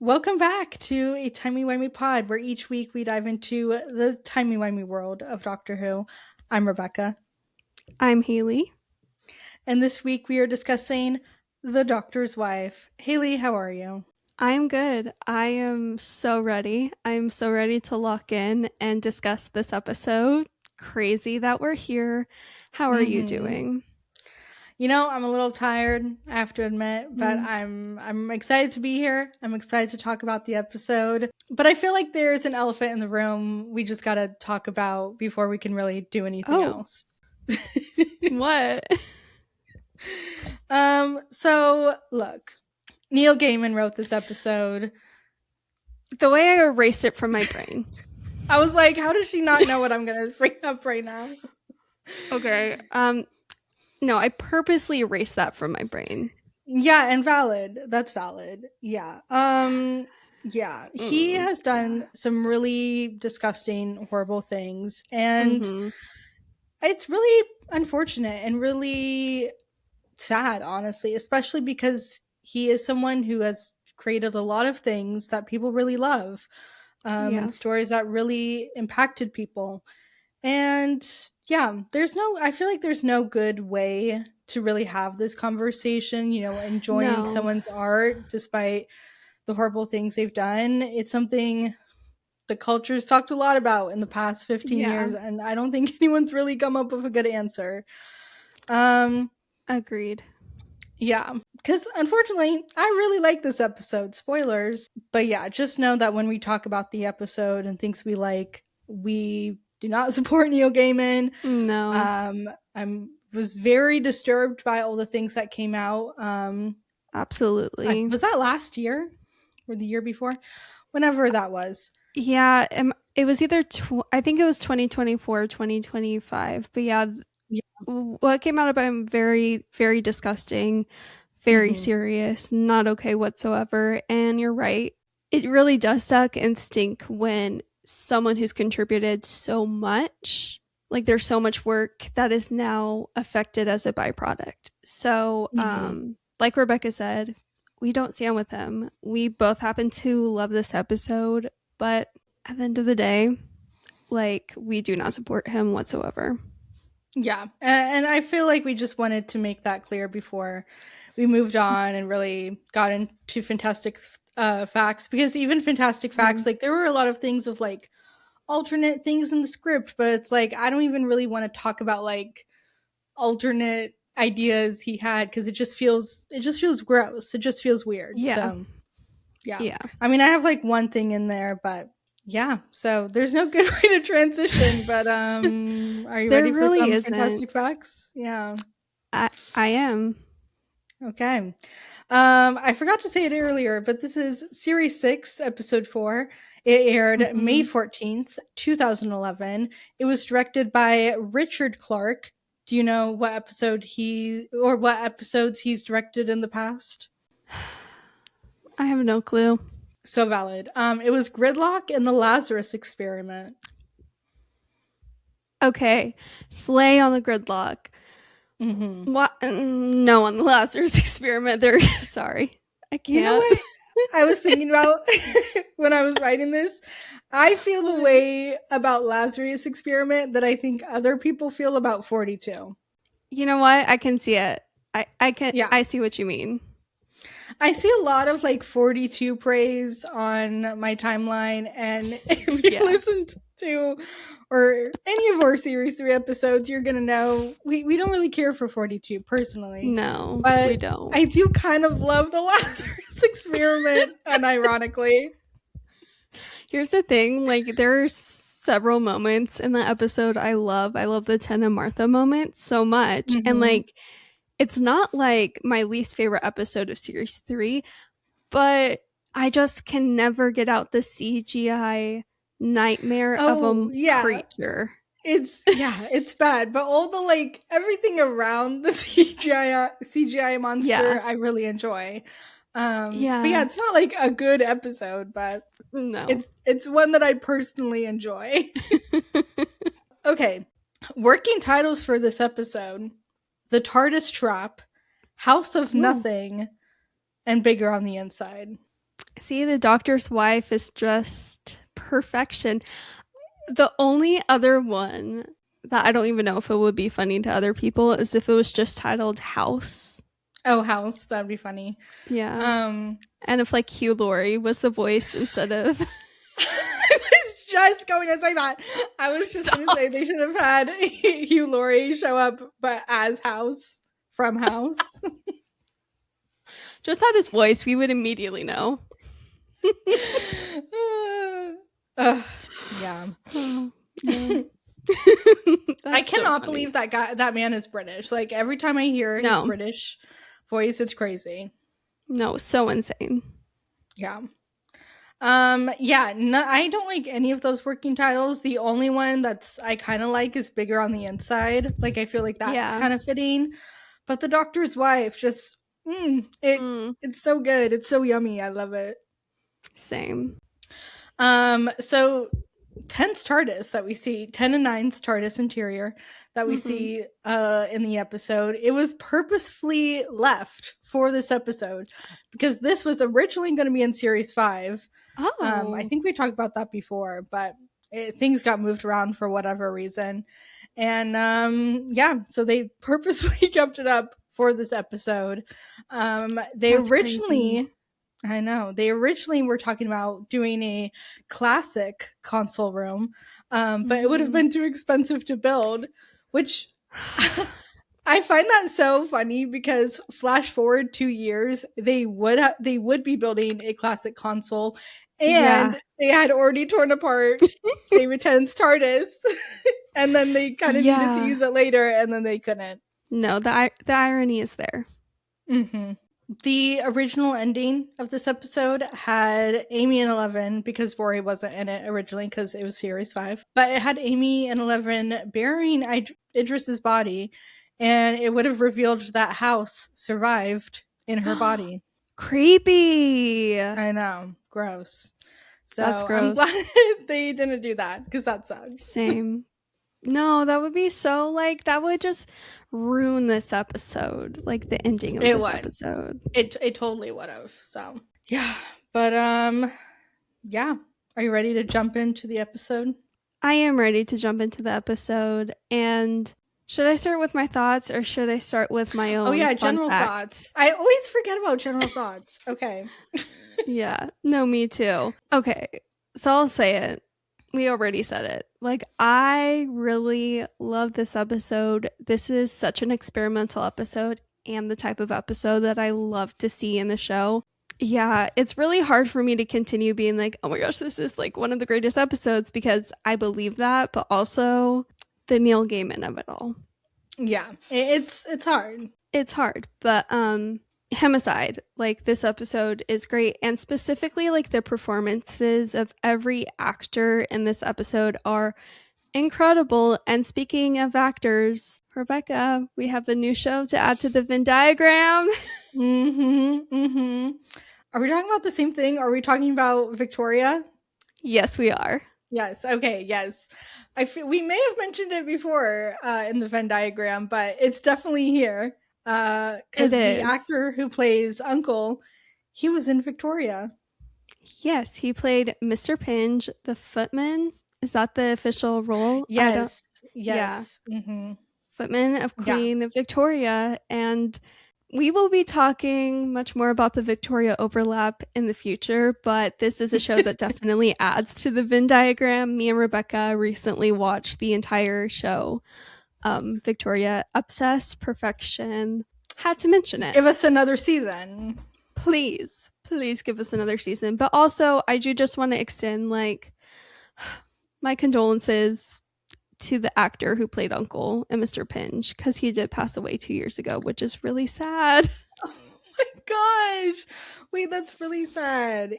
Welcome back to a Timey-Wimey pod, where each week we dive into the timey-wimey world of Doctor Who. I'm Rebecca, I'm Haley. and this week we are discussing The Doctor's Wife. Haley, how are you? I'm good. I am so ready. I'm so ready to lock in and discuss this episode. Crazy that we're here. How are you Mm-hmm. doing? I'm a little tired, I have to admit, but Mm. I'm excited to be here. I'm excited to talk about the episode. But I feel like there's an elephant in the room we just gotta talk about before we can really do anything Oh, else. what? So look, Neil Gaiman wrote this episode. The way I erased it from my brain. I was like, how does she not know what I'm gonna bring up right now? Okay. No, I purposely erased that from my brain. Yeah, and valid. That's valid. Yeah. Yeah. He Mm. has done some really disgusting, horrible things. And Mm-hmm. it's really unfortunate and really sad, honestly, especially because he is someone who has created a lot of things that people really love, Yeah. and stories that really impacted people. And yeah, I feel like there's no good way to really have this conversation, enjoying No. someone's art despite the horrible things they've done. It's something the culture's talked a lot about in the past 15 Yeah. years, and I don't think anyone's really come up with a good answer. Um, Agreed. yeah, because unfortunately, I really like this episode. Spoilers. But yeah, just know that when we talk about the episode and things we like, we do not support Neil Gaiman. No. I was very disturbed by all the things that came out. Absolutely. Was that last year or the year before? Whenever that was. Yeah, it was either I think it was 2024 2025. But yeah, Yeah. what came out about him very, very disgusting, very Mhm. serious, not okay whatsoever. And you're right. It really does suck and stink when someone who's contributed so much, like there's so much work that is now affected as a byproduct. So, Mhm. like Rebecca said, we don't stand with him. We both happen to love this episode, but at the end of the day, like we do not support him whatsoever. Yeah. And I feel like we just wanted to make that clear before we moved on and really got into fantastic facts, because even fantastic facts, Mm. like there were a lot of things of like alternate things in the script, but it's like I don't even really want to talk about like alternate ideas he had, because it just feels gross. It just feels weird. Yeah. So yeah. Yeah. I mean, I have like one thing in there, but yeah, so there's no good way to transition, but are you There ready for really some isn't. fantastic facts? Yeah. I am. Okay. I forgot to say it earlier, but this is series 6, episode 4. It aired May Mhm. 14th, 2011. It was directed by Richard Clark. Do you know what episodes he's directed in the past? I have no clue. So valid. It was Gridlock and the Lazarus Experiment. Okay. Slay on the gridlock. Mm-hmm. What? No, on the Lazarus experiment. There. Sorry. I You know can't. what I was thinking about when I was writing this? I feel the What? way about Lazarus Experiment that I think other people feel about 42. You know what? I can see it. I can. Yeah. I see what you mean. I see a lot of like 42 praise on my timeline. And if you Yeah. listened to or any of our series 3 episodes, you're going to know we don't really care for 42 personally. No, we But don't. I do kind of love the Lazarus Experiment, unironically. Here's the thing. Like, there's several moments in the episode I love. I love the Ten and Martha moment so much, and Mm-hmm. like, it's not like my least favorite episode of series 3, but I just can never get out the CGI nightmare of Oh, a yeah. creature. It's bad, but all the like everything around the CGI monster Yeah. I really enjoy. But yeah, Yeah. it's not like a good episode, but No. it's one that I personally enjoy. Okay. Working titles for this episode: The TARDIS Trap, House of Ooh. Nothing, and Bigger on the Inside. See, the doctor's wife is just perfection. The only other one that I don't even know if it would be funny to other people is if it was just titled House. Oh, House, that'd be funny. Yeah. Um, And if like Hugh Laurie was the voice instead of I was just going to say that. I was just going to say they should have had Hugh Laurie show up, but as House from House. just had his voice, we would immediately know. Yeah. Oh, yeah. I cannot so believe that man is British. Like every time I hear his British voice, it's crazy. No, so insane. Yeah. Yeah, no, I don't like any of those working titles. The only one that's I kind of like is Bigger on the Inside. Like I feel like that's kind of fitting. But The Doctor's Wife just it's so good. It's so yummy. I love it. Same. So 10's TARDIS that we see, 10 and 9's TARDIS interior that we see in the episode, it was purposefully left for this episode because this was originally going to be in series 5. I think we talked about that before, but things got moved around for whatever reason. And yeah, so they purposely kept it up for this episode. They That's originally crazy. I know. They originally were talking about doing a classic console room, but it would have been too expensive to build, which I find that so funny because flash forward 2 years, they would be building a classic console, and they had already torn apart David Tennant's TARDIS, and then they kind of needed to use it later, and then they couldn't. No, the irony is there. Mm-hmm. The original ending of this episode had Amy and 11, because Rory wasn't in it originally because it was series 5, but it had Amy and 11 burying Idris's body, and it would have revealed that House survived in her body. Creepy. I know. Gross. So that's gross. I'm glad they didn't do that because that sucks. Same. No, that would be so, like, that would just ruin this episode, like the ending of this episode. It totally would have. So yeah, but yeah, are you ready to jump into the episode? I am ready to jump into the episode. And should I start with my thoughts or should I start with my own? Oh yeah, general thoughts. I always forget about general thoughts. Okay. Yeah, no, me too. Okay, so I'll say it. We already said it. Like, I really love this episode. This is such an experimental episode and the type of episode that I love to see in the show. Yeah, it's really hard for me to continue being like, oh my gosh, this is like one of the greatest episodes, because I believe that, but also the Neil Gaiman of it all. Yeah, it's hard. It's hard, but him aside, like, this episode is great, and specifically like the performances of every actor in this episode are incredible. And speaking of actors, Rebecca, we have a new show to add to the Venn diagram. Are we talking about the same thing? Are we talking about Victoria? Yes, we are. Yes. Okay. Yes. We may have mentioned it before in the Venn diagram, but it's definitely here. Because the actor who plays Uncle, he was in Victoria. Yes, he played Mr. Pinge, the footman. Is that the official role? Yes. Yes. Yeah. Footman of Queen Victoria. And we will be talking much more about the Victoria overlap in the future, but this is a show that definitely adds to the Venn diagram. Me and Rebecca recently watched the entire show. Victoria, obsessed, perfection. Had to mention it. Give us another season. Please give us another season. But also, I do just want to extend, like, my condolences to the actor who played Uncle and Mr. Pinge, because he did pass away 2 years ago, which is really sad. Oh my gosh. Wait, that's really sad.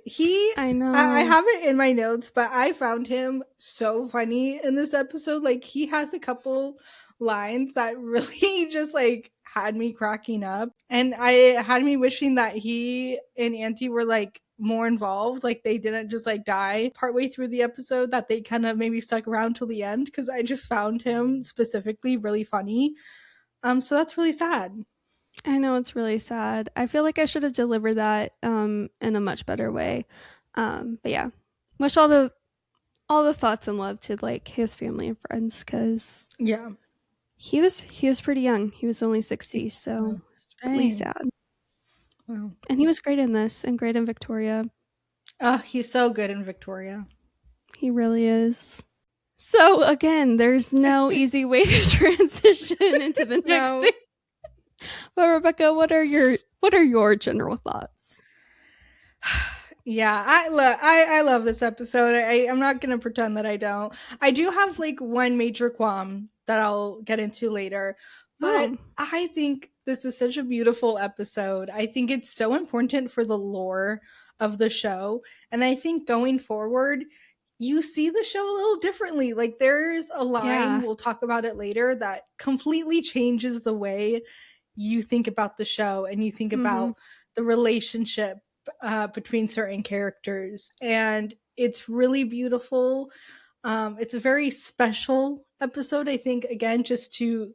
I know. I have it in my notes, but I found him so funny in this episode. Like, he has a couple lines that really just like had me cracking up, and I had me wishing that he and Auntie were like more involved, like they didn't just like die partway through the episode, that they kind of maybe stuck around till the end, because I just found him specifically really funny. So that's really sad. I know it's really sad. I feel like I should have delivered that in a much better way. But yeah, wish all the thoughts and love to like his family and friends because Yeah. he was pretty young. He was only 60, so really Dang. sad. Wow. And he was great in this and great in Victoria. Oh, he's so good in Victoria. He really is. So again, there's no easy way to transition into the next No. thing. But Rebecca, what are your general thoughts? Yeah, I love this episode. I'm not gonna pretend that I don't. I do have like one major qualm that I'll get into later, but Oh, I think this is such a beautiful episode. I think it's so important for the lore of the show, and I think going forward, you see the show a little differently. Like there's a line, yeah. we'll talk about it later, that completely changes the way you think about the show and you think Mm-hmm. about the relationship between certain characters, and it's really beautiful. It's a very special episode, I think, again, just to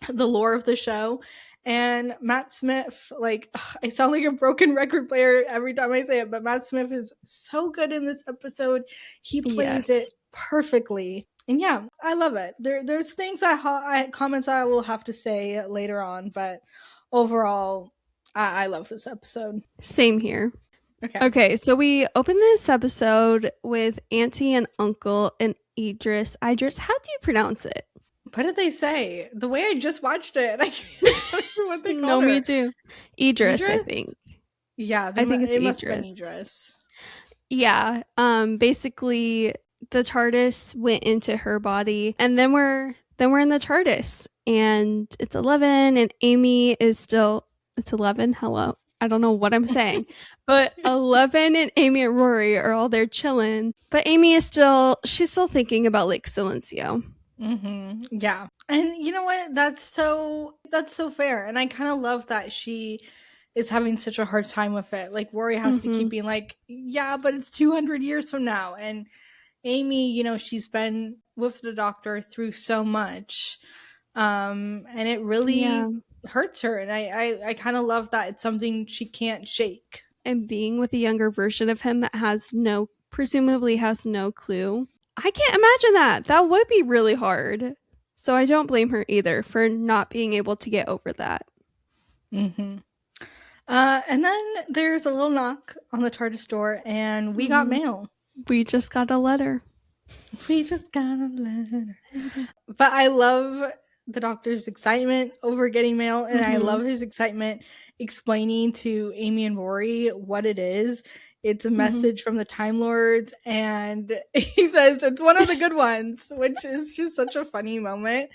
the lore of the show. And Matt Smith, like, ugh, I sound like a broken record player every time I say it, but Matt Smith is so good in this episode. He plays Yes. it perfectly. And yeah, I love it. There's things comments I will have to say later on, but overall, I love this episode. Same here. Okay. Okay, so we open this episode with Auntie and Uncle and Idris. How do you pronounce it? What did they say? The way I just watched it, I can't tell you what they No, called me her. too. Idris, I Idris? think. Yeah, I think it's it must have been Idris. Idris. Yeah. Basically the TARDIS went into her body and then we're in the TARDIS and it's 11 and Amy is still it's 11. Hello. I don't know what I'm saying. But 11 and Amy and Rory are all there chilling. But Amy is she's still thinking about Lake Silencio. Yeah. And you know what? That's so fair. And I kind of love that she is having such a hard time with it. Like Rory has to keep Mhm. being like, yeah, but it's 200 years from now. And Amy, you know, she's been with the doctor through so much. And it Yeah. really hurts her. And I kind of love that it's something she can't shake. And being with a younger version of him that presumably has no clue. I can't imagine that. That would be really hard. So I don't blame her either for not being able to get over that. Mm-hmm. And then there's a little knock on the TARDIS door, and we got Mhm. mail. We just got a letter. We just got a letter. But I love the doctor's excitement over getting mail, and I Mhm. love his excitement explaining to Amy and Rory what it is. It's a Mhm. message from the Time Lords, and he says it's one of the good ones, which is just such a funny moment.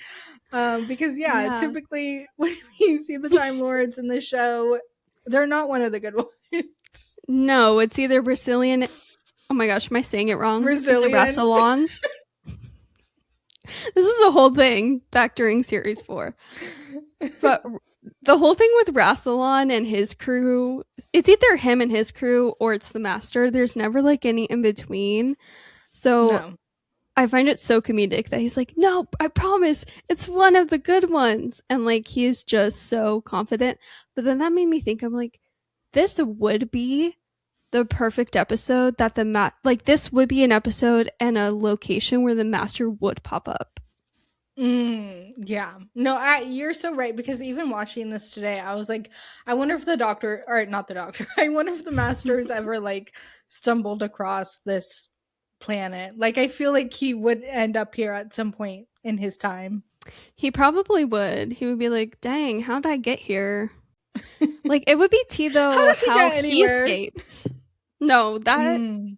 Because yeah, Yeah. typically when we see the Time Lords in the show, they're not one of the good ones. No, it's either Brazilian. Oh my gosh, am I saying it wrong? Is it Brazilian. Rassilon? This is a whole thing back during series 4. But the whole thing with Rassilon and his crew, it's either him and his crew or it's the master. There's never like any in between. So No. I find it so comedic that he's like, "No, I promise, it's one of the good ones." And like he's just so confident. But then that made me think, I'm like, this would be the perfect episode that this would be an episode and a location where the master would pop up. Yeah. No, you're so right, because even watching this today, I was like, I wonder if the doctor, or not the doctor, I wonder if the master's ever like stumbled across this planet. Like, I feel like he would end up here at some point in his time. He probably would. He would be like, "Dang, how'd I get here?" Like it would be T How though does he how get he anywhere? escaped. No, Mm,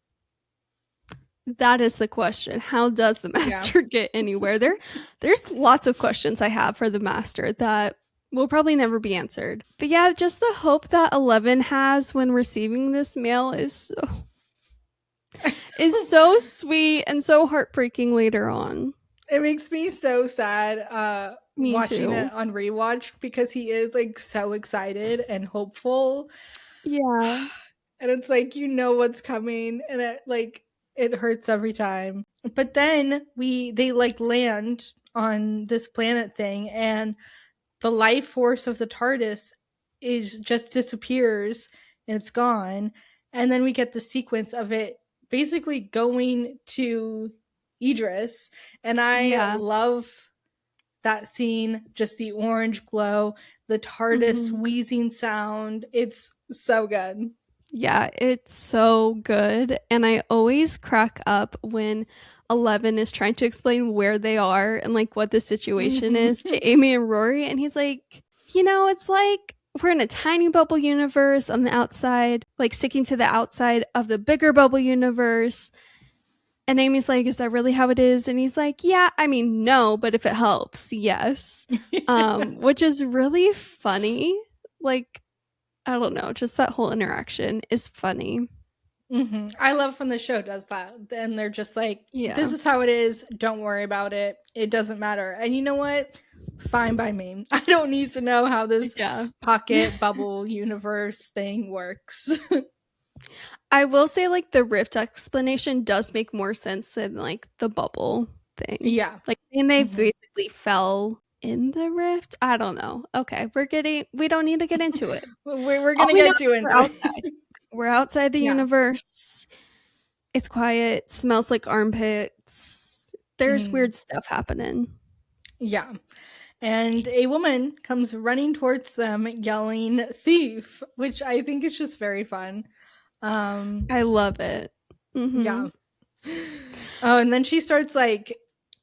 that is the question. How does the yeah. master get anywhere? There's lots of questions I have for the master that will probably never be answered. But yeah, just the hope that 11 has when receiving this mail is so sweet and so heartbreaking later on. It makes me so sad Me watching too. it on rewatch, because he is like so excited and hopeful. Yeah. And it's like, you know what's coming, and it hurts every time. But then they like land on this planet thing, and the life force of the TARDIS is just disappears and it's gone. And then we get the sequence of it basically going to Idris. And I Yeah. love that scene, just the orange glow, the TARDIS Mhm. wheezing sound. It's so good. Yeah, it's so good. And I always crack up when 11 is trying to explain where they are and like what the situation Mhm. is to Amy and Rory. And he's like, it's like we're in a tiny bubble universe on the outside, like sticking to the outside of the bigger bubble universe. And Amy's like, is that really how it is? And he's like, yeah, I mean, no, but if it helps, yes. Which is really funny. Like, I don't know, just that whole interaction is funny. I love when the show does that. And they're just like, this Yeah. is how it is. Don't worry about it. It doesn't matter. And you know what? Fine by me. I don't need to know how this Yeah. pocket bubble universe thing works. I will say, like, the rift explanation does make more sense than, like, the bubble thing. Yeah. Like, and they Mhm. basically fell in the rift? I don't know. Okay, we don't need to get into it. We're All gonna we know get is too we're into outside. it. We're outside the Yeah. universe. It's quiet, smells like armpits. There's Mhm. weird stuff happening. Yeah. And a woman comes running towards them yelling thief, which I think is just very fun. Um I love it. yeah. Mhm. Oh, and then she starts like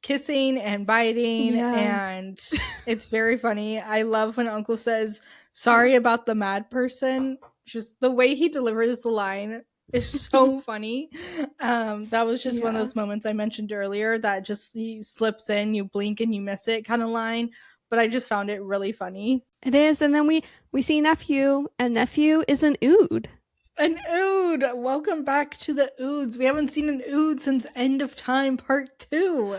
kissing and biting, Yeah. and it's very funny. I love when Uncle says, "Sorry about the mad person." Just the way he delivers the line is so funny. That was just one of Yeah. those moments I mentioned earlier that just he slips in, you blink and you miss it kind of line. But I just found it really funny. It is, and then we see Nephew, and Nephew is an Ood. An ood! Welcome back to the oods. We haven't seen an ood since End of Time Part 2.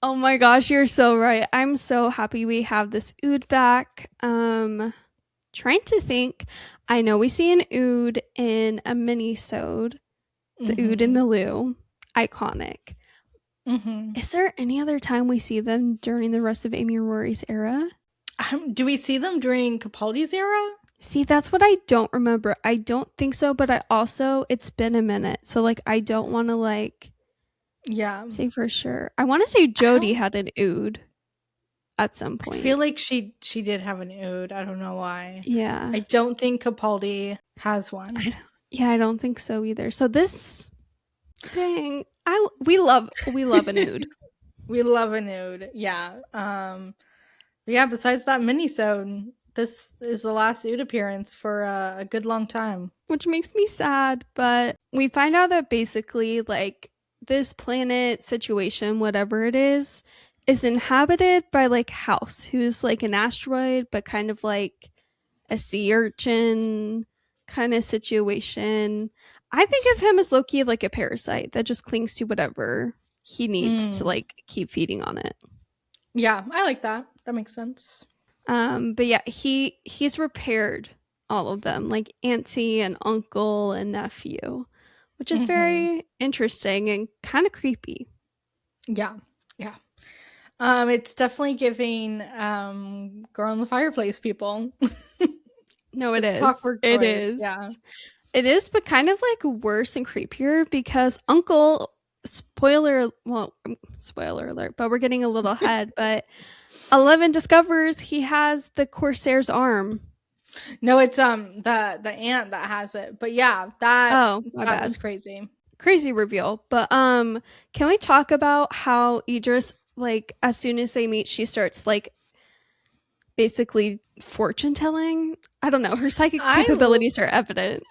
Oh my gosh, you're so right. I'm so happy we have this Ood back. Trying to think. I know we see an Ood in a mini-sode, the Ood in Mm-hmm. the Loo. Iconic. Mm-hmm. Is there any other time we see them during the rest of Amy and Rory's era? Do we see them during Capaldi's era? See, that's what I don't remember. I don't think so, but I also it's been a minute. So like I don't want to like Yeah. say for sure. I want to say I Jodie don't had an Ood at some I point. feel like she did have an ood. I don't know why. Yeah. I don't think Capaldi has I one. don't, yeah, I don't think so either. So this dang, we love an Ood. We love a nude. Yeah. Yeah, besides that mini-sode, this is the last ood appearance for a good long time. Which makes me sad, but we find out that basically like this planet situation, whatever it is inhabited by like House, who's like an asteroid, but kind of like a sea urchin kind of situation. I think of him as Loki like a parasite that just clings to whatever he needs to Mm. like keep feeding on it. Yeah, I like that. That makes sense. But yeah, he's repaired all of them, like auntie and uncle and nephew, which is Mm-hmm. very interesting and kind of creepy. Yeah. Yeah. It's definitely giving Girl in the Fireplace people. No, The it is. Clockwork It Toys, is. yeah. It is, but kind of like worse and creepier because Uncle, spoiler alert, but we're getting a little ahead. But 11 discovers he has the Corsair's arm. No, it's the aunt that has it. But yeah, that Oh, my that bad. was crazy. Crazy reveal. But can we talk about how Idris, like, as soon as they meet, she starts like basically fortune telling? I don't know. Her psychic I capabilities are evident.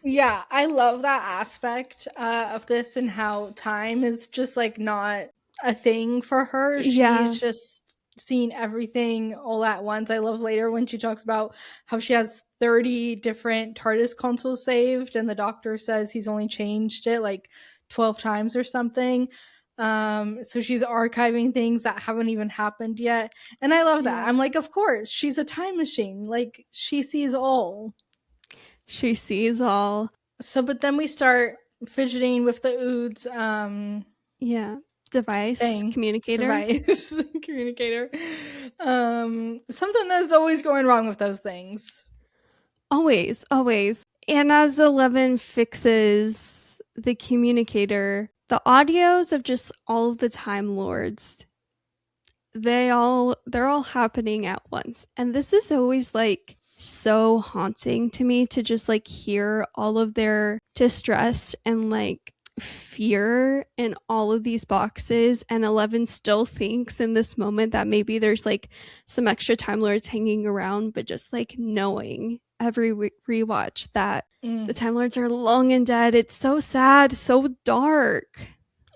Yeah, I love that aspect of this and how time is just like not a thing for her. She's Yeah. just seeing everything all at once. I love later when she talks about how she has 30 different TARDIS consoles saved, and the doctor says he's only changed it like 12 times or something. So she's archiving things that haven't even happened yet. And I love that. Yeah. I'm like, of course, she's a time machine. Like, she sees all. She sees all. So, but then we start fidgeting with the oods. Yeah. device, thing, communicator. device, communicator. Something is always going wrong with those things. Always, always. And as 11 fixes the communicator, the audios of just all of the Time Lords, they're all happening at once. And this is always like so haunting to me to just like hear all of their distress and like fear in all of these boxes. And 11 still thinks in this moment that maybe there's like some extra Time Lords hanging around, but just like knowing every rewatch that the Time Lords are long and dead. It's so sad, so dark.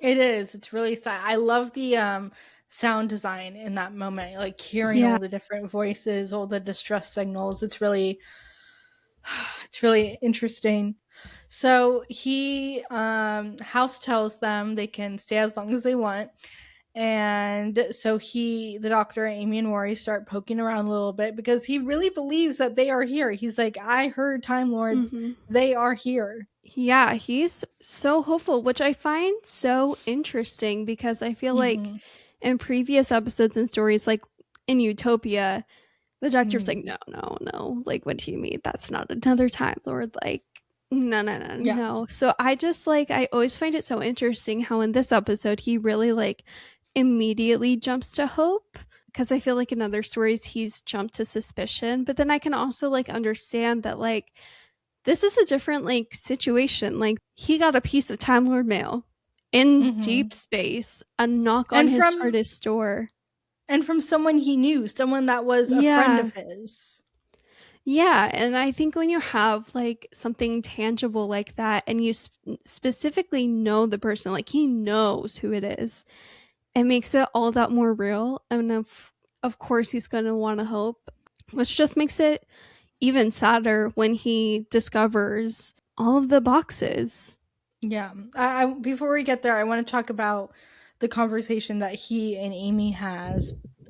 It is. It's really sad. I love the sound design in that moment, like hearing Yeah. all the different voices, all the distress signals. It's really it's really interesting. So he House tells them they can stay as long as they want. And so the doctor, Amy and Rory start poking around a little bit because he really believes that they are here. He's like, I heard Time Lords, they are here. Yeah, he's so hopeful, which I find so interesting because I feel like in previous episodes and stories, like in Utopia, the doctor's like, no, no, no. Like, what do you mean? That's not another Time Lord. Like, no, no, no, Yeah. no. So I just like, I always find it so interesting how in this episode, he really like immediately jumps to hope. Because I feel like in other stories, he's jumped to suspicion. But then I can also like understand that, like, this is a different like situation. Like, he got a piece of Time Lord mail in deep space, a knock on And his from Tardis door. and from someone he knew, someone that was a friend Yeah. of his. Yeah, and I think when you have like something tangible like that and you specifically know the person, like he knows who it is, it makes it all that more real. And of course he's going to want to help, which just makes it even sadder when he discovers all of the boxes. Yeah. I before we get there, I want to talk about the conversation that he and Amy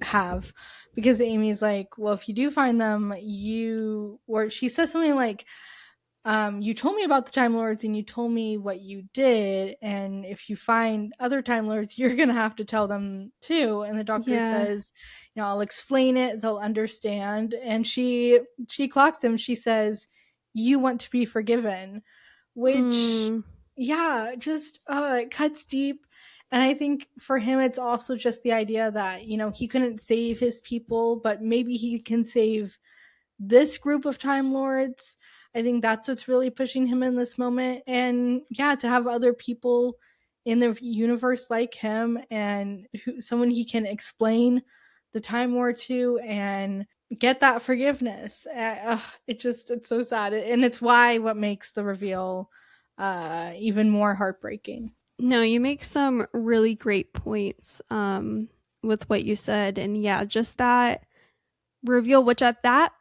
have because Amy's like, well, if you do find them, or she says something like, you told me about the Time Lords and you told me what you did, and if you find other Time Lords, you're gonna have to tell them too. And the doctor Yeah. says, I'll explain it, they'll understand. And she clocks him. She says, you want to be forgiven, which yeah, just it cuts deep. And I think for him it's also just the idea that, he couldn't save his people, but maybe he can save this group of Time Lords. I think that's what's really pushing him in this moment. And yeah, to have other people in the universe like him and someone he can explain the Time War to and get that forgiveness. It's so sad. And it's what makes the reveal even more heartbreaking. No, you make some really great points with what you said. And yeah, just that reveal, which at that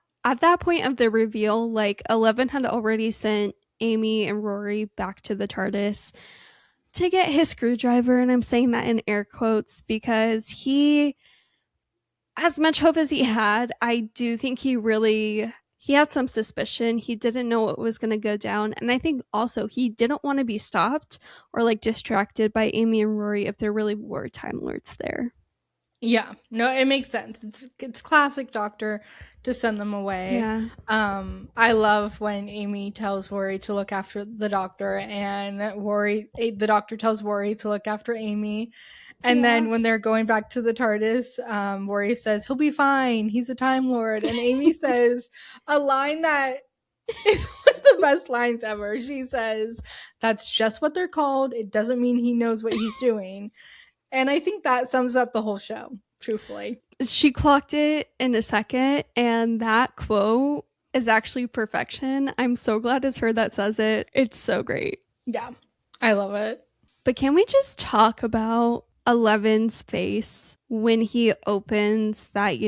point of the reveal, like 11 had already sent Amy and Rory back to the TARDIS to get his screwdriver, and I'm saying that in air quotes because he, as much hope as he had, I do think he had some suspicion. He didn't know what was going to go down, and I think also he didn't want to be stopped or like distracted by Amy and Rory if there really were Time Lords there. Yeah, no, it makes sense. It's classic Doctor to send them away. Yeah. I love when Amy tells Rory to look after the Doctor, and the Doctor tells Rory to look after Amy. And then when they're going back to the TARDIS, Rory says he'll be fine. He's a Time Lord, and Amy says a line that is one of the best lines ever. She says, "That's just what they're called. It doesn't mean he knows what he's doing." And I think that sums up the whole show, truthfully. She clocked it in a second, and that quote is actually perfection. I'm so glad it's her that says it. It's so great. Yeah, I love it. But can we just talk about 11's face when he opens that,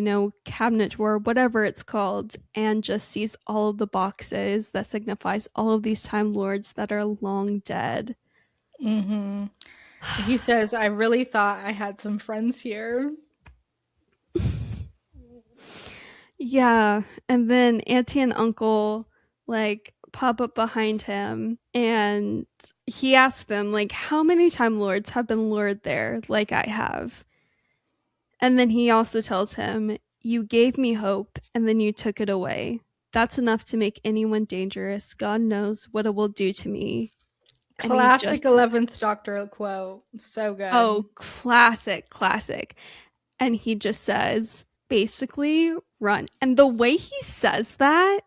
cabinet drawer, whatever it's called, and just sees all of the boxes that signifies all of these Time Lords that are long dead? Mm-hmm. He says, I really thought I had some friends here. Yeah. And then Auntie and Uncle like pop up behind him, and he asked them, like, how many Time Lords have been lured there like I have? And then he also tells him, you gave me hope and then you took it away. That's enough to make anyone dangerous. God knows what it will do to me. And he Classic just said, 11th Doctor quote. So oh, good. classic, classic. And he just says, basically, run. And the way he says that,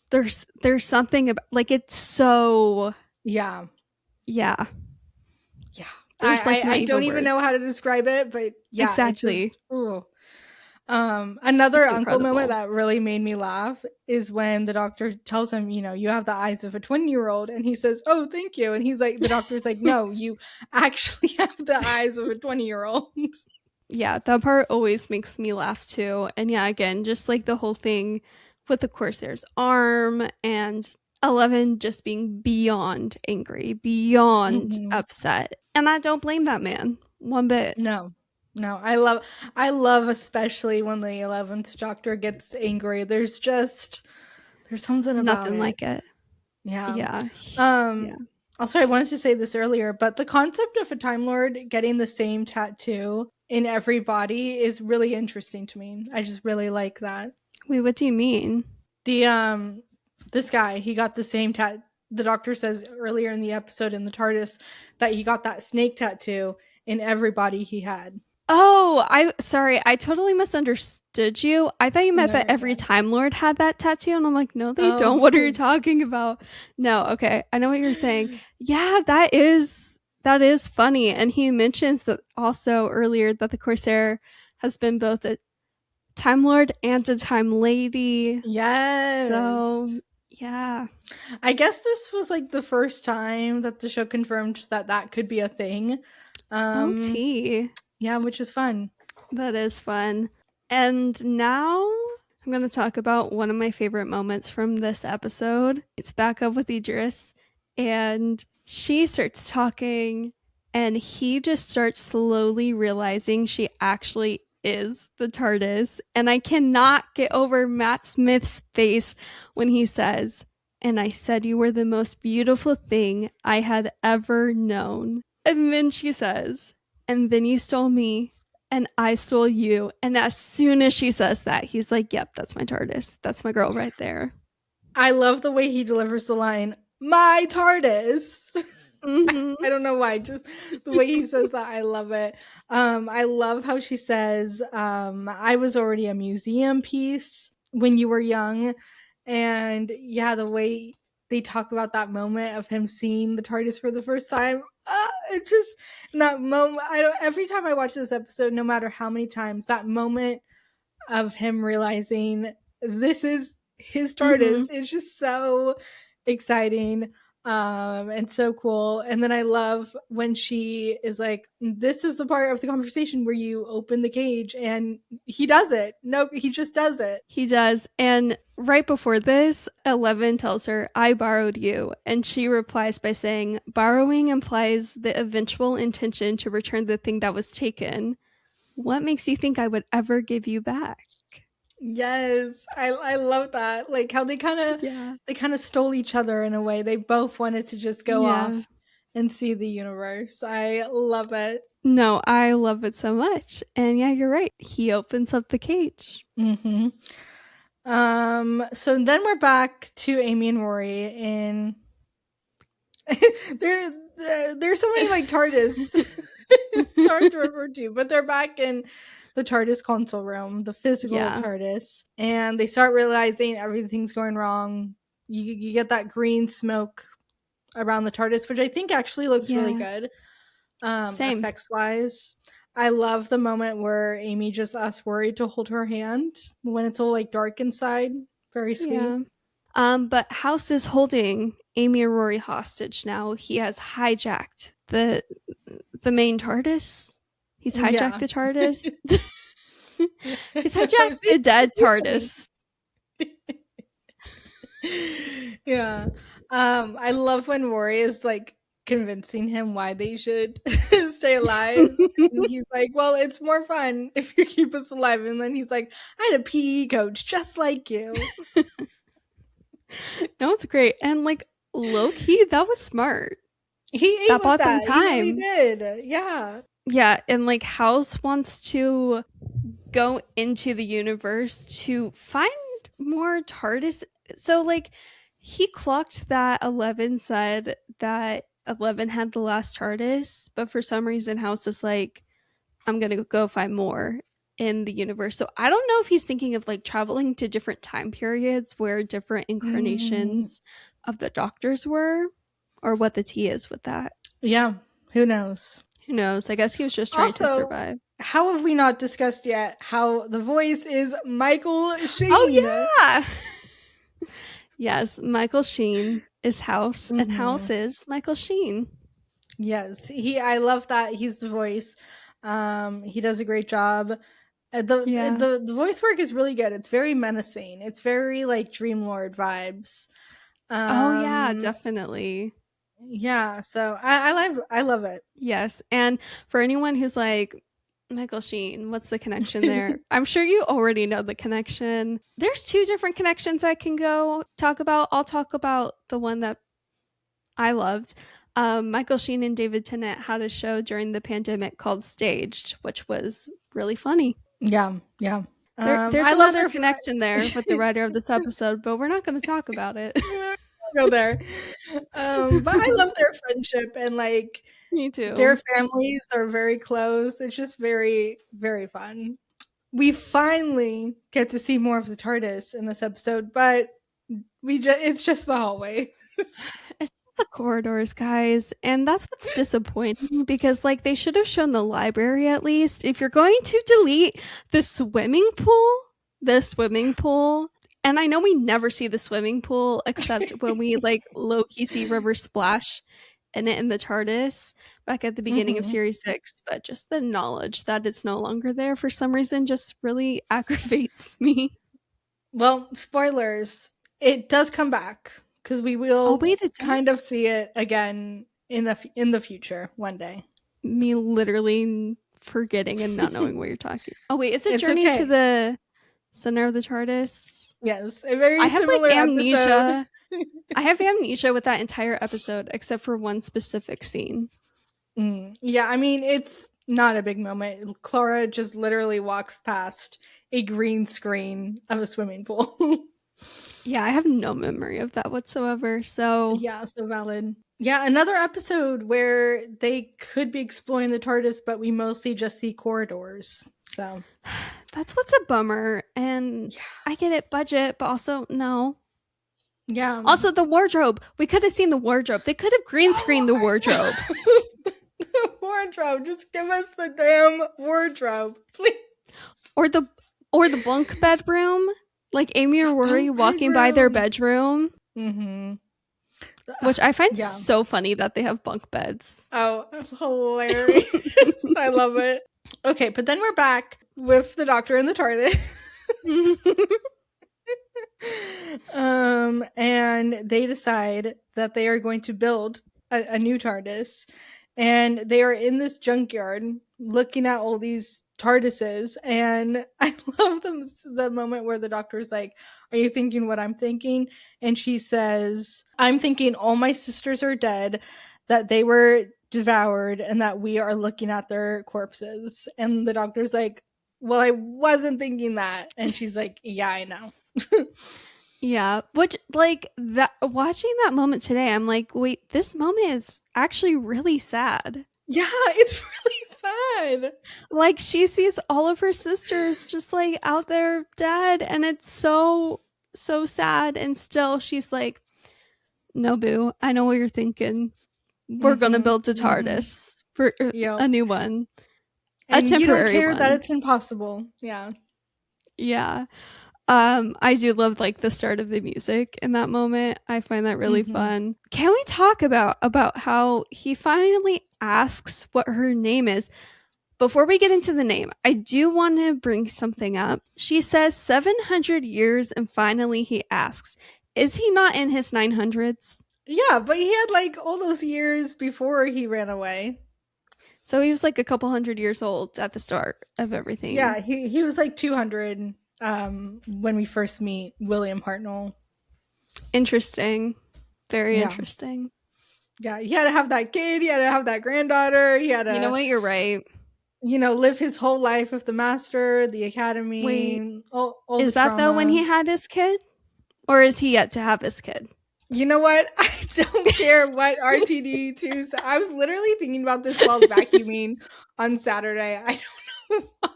there's something about, like, it's so, Yeah. yeah. Yeah. There's like I not even don't even know words. how to describe it, but yeah, it just, Exactly. ooh. Another It's uncle moment incredible. that really made me laugh is when the doctor tells him, you have the eyes of a 20-year-old, and he says, "Oh, thank you." And he's like, the doctor's like, "No, you actually have the eyes of a 20-year-old." Yeah, that part always makes me laugh too. And yeah, again, just like the whole thing with the Corsair's arm and 11 just being beyond angry, beyond Mhm. upset. And I don't blame that man one bit. No. No, I love especially when the 11th Doctor gets angry. There's something about Nothing it. like it. Yeah. Yeah. Yeah. Um Also, I wanted to say this earlier, but the concept of a Time Lord getting the same tattoo in every body is really interesting to me. I just really like that. Wait, what do you mean? The this guy, he got the same tat the doctor says earlier in the episode in the TARDIS that he got that snake tattoo in every body he had. Oh, sorry, I totally misunderstood you. I thought you meant No, that you're every good. Time Lord had that tattoo, and I'm like, no, they don't. What are you Oh. talking about? No, okay, I know what you're saying. Yeah, that is funny. And he mentions that also earlier that the Corsair has been both a Time Lord and a Time Lady. Yes. So yeah. I guess this was like the first time that the show confirmed that that could be a thing. Oh, Um T. yeah, which is fun. That is fun. And now I'm going to talk about one of my favorite moments from this episode. It's back up with Idris, and she starts talking, and he just starts slowly realizing she actually is the TARDIS. And I cannot get over Matt Smith's face when he says, and I said you were the most beautiful thing I had ever known. And then she says, and then you stole me and I stole you. And as soon as she says that, he's like, yep, that's my TARDIS. That's my girl right there. I love the way he delivers the line, "My TARDIS." Mm-hmm. I don't know why, just the way he says that, I love it. I love how she says, "I was already a museum piece when you were young." And yeah, the way they talk about that moment of him seeing the TARDIS for the first time, it just, in that moment, I don't, every time I watch this episode, no matter how many times, that moment of him realizing this is his Mm-hmm. TARDIS is just so exciting, and so cool. And then I love when she is like, "This is the part of the conversation where you open the cage," and he does it. No, he just does it. He does. And right before this, 11 tells her, I borrowed you. And she replies by saying, borrowing implies the eventual intention to return the thing that was taken. What makes you think I would ever give you back? Yes, I love that. Like how Yeah. they kind of stole each other in a way. They both wanted to just go Yeah. off and see the universe. I love it. No, I love it so much. And yeah, you're right. He opens up the cage. Hmm. So then we're back to Amy and Rory in there there's so many like TARDIS. It's hard to refer to, but they're back in the TARDIS console room, the physical Yeah. TARDIS, and they start realizing everything's going wrong. You get that green smoke around the TARDIS, which I think actually looks really Yeah. good, Same. effects wise. I love the moment where Amy just asks Rory to hold her hand when it's all like dark inside. Very sweet. Yeah. But House is holding Amy and Rory hostage now. He has hijacked the main TARDIS. He's hijacked Yeah. the TARDIS. He's I hijacked was the dead thinking. TARDIS. Yeah. I love when Rory is like convincing him why they should stay alive. And he's like, "Well, it's more fun if you keep us alive." And then he's like, "I had a PE coach just like you." No, it's great. And like low key, that was smart. He ate That with bought them that. He really time. did. Yeah. Yeah, and like House wants to go into the universe to find more TARDIS. So like he clocked that 11 said that 11 had the last TARDIS, but for some reason House is like, I'm gonna go find more in the universe. So I don't know if he's thinking of like traveling to different time periods where different Mm, incarnations of the Doctors were, or what the T is with that. yeah. Who knows? Who knows? I guess he was just trying to Also, survive. how have we not discussed yet how the voice is Michael Sheen? Oh yeah. Yes, Michael Sheen is House, and Hmm. House is Michael Sheen. Yes, I love that he's the voice. He does a great job. Yeah. The voice work is really good. It's very menacing. It's very like Dreamlord vibes. Oh yeah, Um, definitely. yeah. So I love it. Yes. And for anyone who's like, Michael Sheen, what's the connection there? I'm sure you already know the connection. There's two different connections I can go talk about. I'll talk about the one that I loved. Michael Sheen and David Tennant had a show during the pandemic called Staged, which was really funny. Yeah, yeah. There's I love another their. connection there with the writer of this episode, but we're not going to talk about it. Go there. But I love their friendship and like Me their too. families are very close. It's just very, very fun. We finally get to see more of the TARDIS in this episode, but it's just the hallway. It's the corridors, guys, and that's what's disappointing because like they should have shown the library at least. If you're going to delete the swimming pool, and I know we never see the swimming pool except when we like low key see River Splash in it in the TARDIS back at the beginning of Hmm. series 6, but just the knowledge that it's no longer there for some reason just really aggravates me. Well, spoilers. It does come back because we Oh will wait, it kind of does? see it again in the future one day. Me literally forgetting and not knowing what you're talking. Oh wait, is it It's Journey to okay. the Center of the TARDIS? Yes, a I very have like similar episode. amnesia. I have amnesia with that entire episode except for one specific scene. Yeah, I mean, it's not a big moment. Clara just literally walks past a green screen of a swimming pool. Yeah, I have no memory of that whatsoever. So Yeah, so valid. Yeah, another episode where they could be exploring the TARDIS, but we mostly just see corridors. So, that's what's a bummer. And yeah. I get it, budget, but also no. Yeah. Also, the wardrobe. We could have seen the wardrobe. They could have green Oh, screened the wardrobe. the wardrobe. Just give us the damn wardrobe, please. Or the bunk bedroom. Like Amy or Rory Bunk walking by their bedroom. bedroom. Mm-hmm. Which I find Yeah. so funny that they have bunk beds. Oh, hilarious. I love it. Okay, but then we're back with the Doctor and the TARDIS. And they decide that they are going to build a new TARDIS. And they are in this junkyard looking at all these TARDISes. And I love the moment where the Doctor is like, "Are you thinking what I'm thinking?" And she says, "I'm thinking all my sisters are dead, that they were devoured, and that we are looking at their corpses." And the Doctor's like, "Well, I wasn't thinking that." And she's like, "Yeah, I know." Yeah, which like that watching that moment today, I'm like, wait, this moment is actually really sad. Yeah, it's really sad. Like she sees all of her sisters just like out there dead, and it's so sad. And still, she's like, "No, boo, I know what you're thinking. We're gonna Mhm. build a Mhm. TARDIS for a Yep. new one, a And you don't temporary care that one." it's impossible. Yeah. Yeah. I do love like the start of the music in that moment. I find that really Mhm. fun. Can we talk about how he finally asks what her name is? Before we get into the name, I do want to bring something up. She says 700 years and finally he asks, is he not in his 900s? Yeah, but he had like all those years before he ran away. So he was like a couple hundred years old at the start of everything. Yeah, he was like 200 when we first meet William Hartnell. Interesting. Very Yeah. interesting. Yeah, he had to have that kid, he had to have that granddaughter, he had You know to, what? You're right. live his whole life with the master, the Wait, academy, all the is that though when trauma. he had his kid? Or is he yet to have his kid? You know what? I don't care what RTD2 said. I was literally thinking about this while vacuuming on Saturday. I don't know why.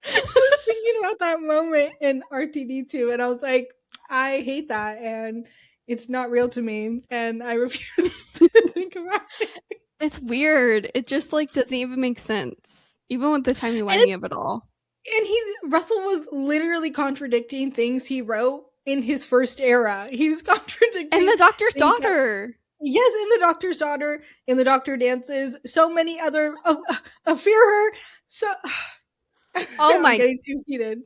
I was thinking about that moment in RTD2 and I was like, I hate that and it's not real to me and I refuse to think about it. It's weird. It just like doesn't even make sense. Even with the timey And it, wimey of it all. and Russell was literally contradicting things he wrote in his first era. He was And contradicting the doctor's things that, daughter. yes, in the Doctor's Daughter, in the Doctor Dances, so many other Fear Her. So Oh I'm my, getting too heated.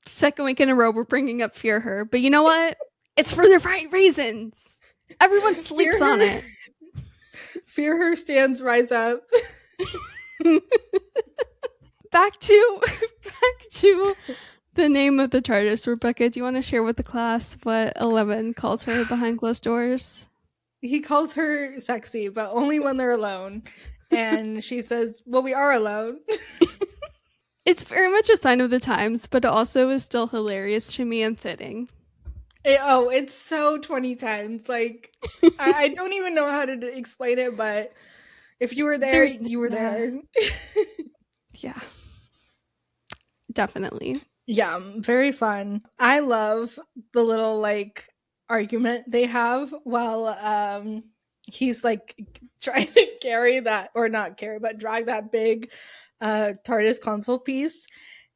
second week in a row we're bringing up Fear Her. But you know what? It's for the right reasons. Everyone Fear sleeps on Her, it. Fear Her stands rise up. back to the name of the TARDIS. Rebecca, do you want to share with the class what 11 calls her behind closed doors? He calls her sexy, but only when they're alone. And she says, well, we are alone. It's very much a sign of the times, but it also is still hilarious to me and fitting. It's so 2010s. Like, I don't even know how to explain it, but if you were there, you were there. Yeah, definitely. Yeah, very fun. I love the little like argument they have while he's like trying to carry that, or not carry, but drag that big TARDIS console piece.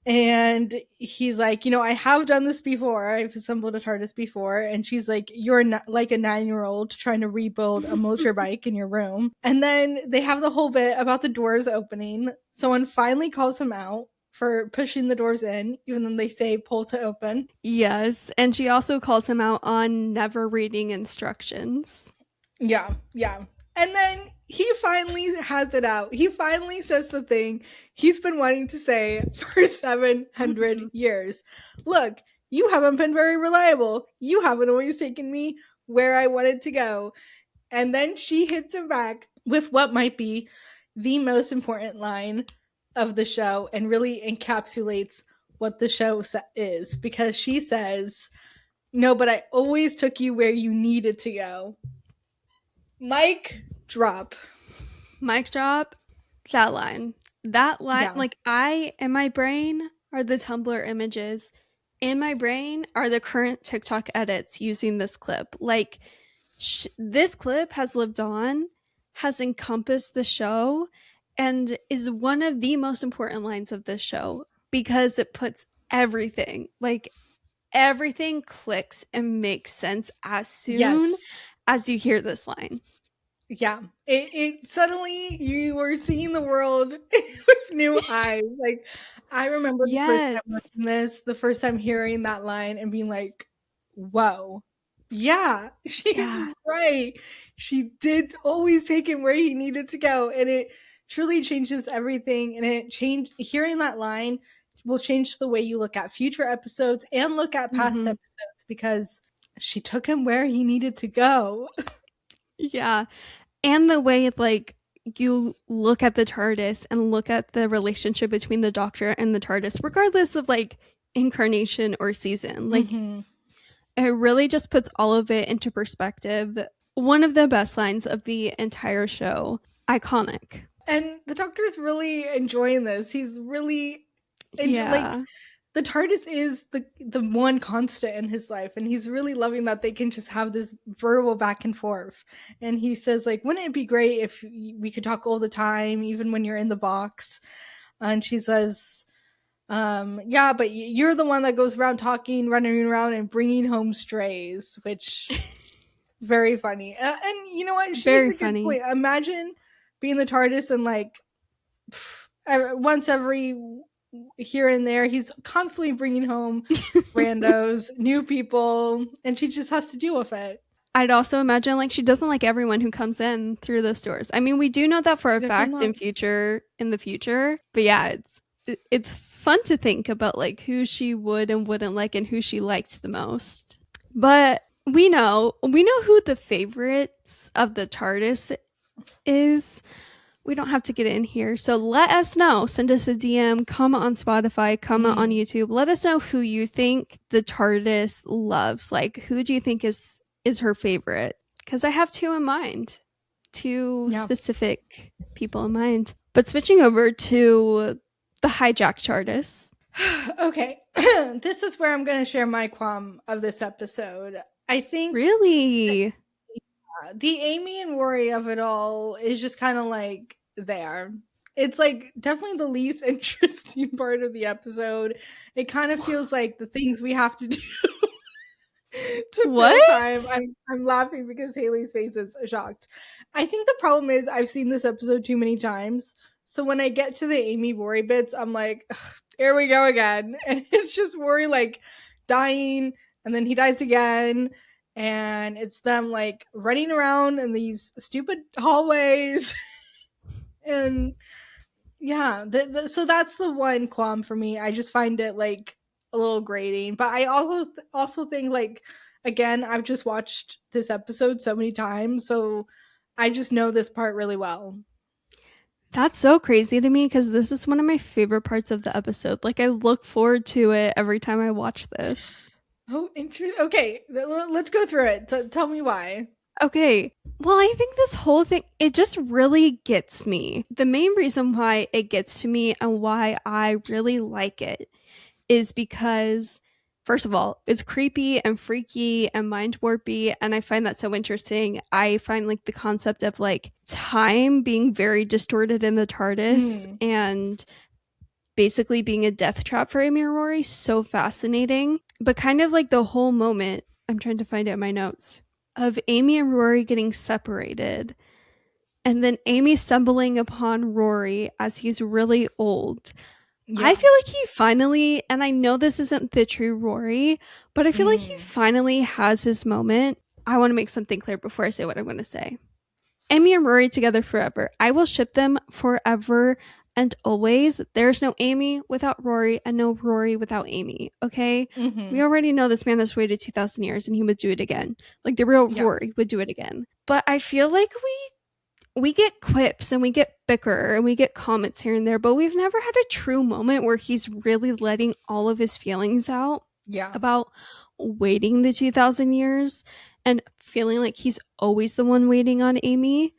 And he's like, I have done this before. I've assembled a TARDIS before. And she's like, you're not like a 9-year-old trying to rebuild a motorbike in your room. And then they have the whole bit about the doors opening. Someone finally calls him out for pushing the doors in, even though they say pull to open. Yes, and she also calls him out on never reading instructions. Yeah, yeah. And then he finally has it out. He finally says the thing he's been wanting to say for 700 years. Look, you haven't been very reliable. You haven't always taken me where I wanted to go. And then she hits him back with what might be the most important line of the show and really encapsulates what the show is, because she says, no, but I always took you where you needed to go. Mic drop. Mic drop. That line. That line, Yeah. like, in my brain are the Tumblr images. In my brain are the current TikTok edits using this clip. Like, this clip has lived on, has encompassed the show, and is one of the most important lines of this show because it puts everything, like, everything clicks and makes sense as soon Yes. as you hear this line. Yeah. It suddenly you were seeing the world with new eyes. Like, I remember the first time Yes. watching this, the first time hearing that line and being like, whoa. Yeah, she's Yeah. right. She did always take him where he needed to go. And it truly changes everything. And hearing that line will change the way you look at future episodes and look at past Mhm. episodes, because she took him where he needed to go. Yeah. And the way, like, you look at the TARDIS and look at the relationship between the Doctor and the TARDIS, regardless of, like, incarnation or season. Like, Mm-hmm. it really just puts all of it into perspective. One of the best lines of the entire show. Iconic. And the Doctor's really enjoying this. He's really like, Yeah. the TARDIS is the one constant in his life, and he's really loving that they can just have this verbal back and forth. And he says, like, wouldn't it be great if we could talk all the time, even when you're in the box? And she says, yeah, but you're the one that goes around talking, running around, and bringing home strays, which very funny. And you know what? She makes Very a good funny. point. Imagine being the TARDIS and like once every here and there, he's constantly bringing home randos, new people, and she just has to deal with it. I'd also imagine, like, she doesn't like everyone who comes in through those doors. I mean, we do know that for a Definitely fact not. in the future. But yeah, it's fun to think about, like, who she would and wouldn't like and who she liked the most. But we know who the favorites of the TARDIS is. We don't have to get in here. So let us know. Send us a DM, comment on Spotify, comment on YouTube. Let us know who you think the TARDIS loves. Like, who do you think is her favorite? Because I have two in mind. Two specific people in mind. But switching over to the hijack TARDIS. Okay. This is where I'm going to share my qualm of this episode. I think really the Amy and Rory of it all is just kind of like there. It's like definitely the least interesting part of the episode. It kind of feels like the things we have to do to fill time. I'm laughing because Haley's face is shocked. I think the problem is I've seen this episode too many times. So when I get to the Amy Rory bits, I'm like, here we go again. And it's just Rory like dying and then he dies again. And it's them like running around in these stupid hallways. And yeah, so that's the one qualm for me. I just find it like a little grating. But I also think like again, I've just watched this episode so many times, so I just know this part really well. That's so crazy to me because this is one of my favorite parts of the episode. Like, I look forward to it every time I watch this. Oh, interesting. Okay, let's go through it. Tell me why. Okay. Well, I think this whole thing, it just really gets me. The main reason why it gets to me and why I really like it is because, first of all, it's creepy and freaky and mind warpy, and I find that so interesting. I find like the concept of like time being very distorted in the TARDIS and basically being a death trap for Amy and Rory so fascinating. But kind of like the whole moment, I'm trying to find it in my notes, of Amy and Rory getting separated. And then Amy stumbling upon Rory as he's really old. Yeah. I feel like he finally, and I know this isn't the true Rory, but I feel like he finally has his moment. I want to make something clear before I say what I'm going to say. Amy and Rory together forever. I will ship them forever and always. There's no Amy without Rory and no Rory without Amy, okay? We already know this man has waited 2,000 years and he would do it again. Like the real Rory would do it again. But I feel like we get quips and we get bicker and we get comments here and there, but we've never had a true moment where he's really letting all of his feelings out about waiting the 2,000 years and feeling like he's always the one waiting on Amy.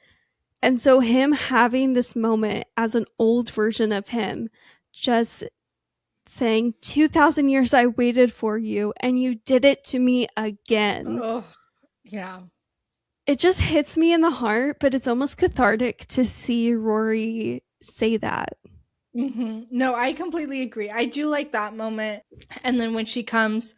And so him having this moment as an old version of him, just saying, 2,000 years I waited for you and you did it to me again. Oh, yeah. It just hits me in the heart, but it's almost cathartic to see Rory say that. No, I completely agree. I do like that moment. And then when she comes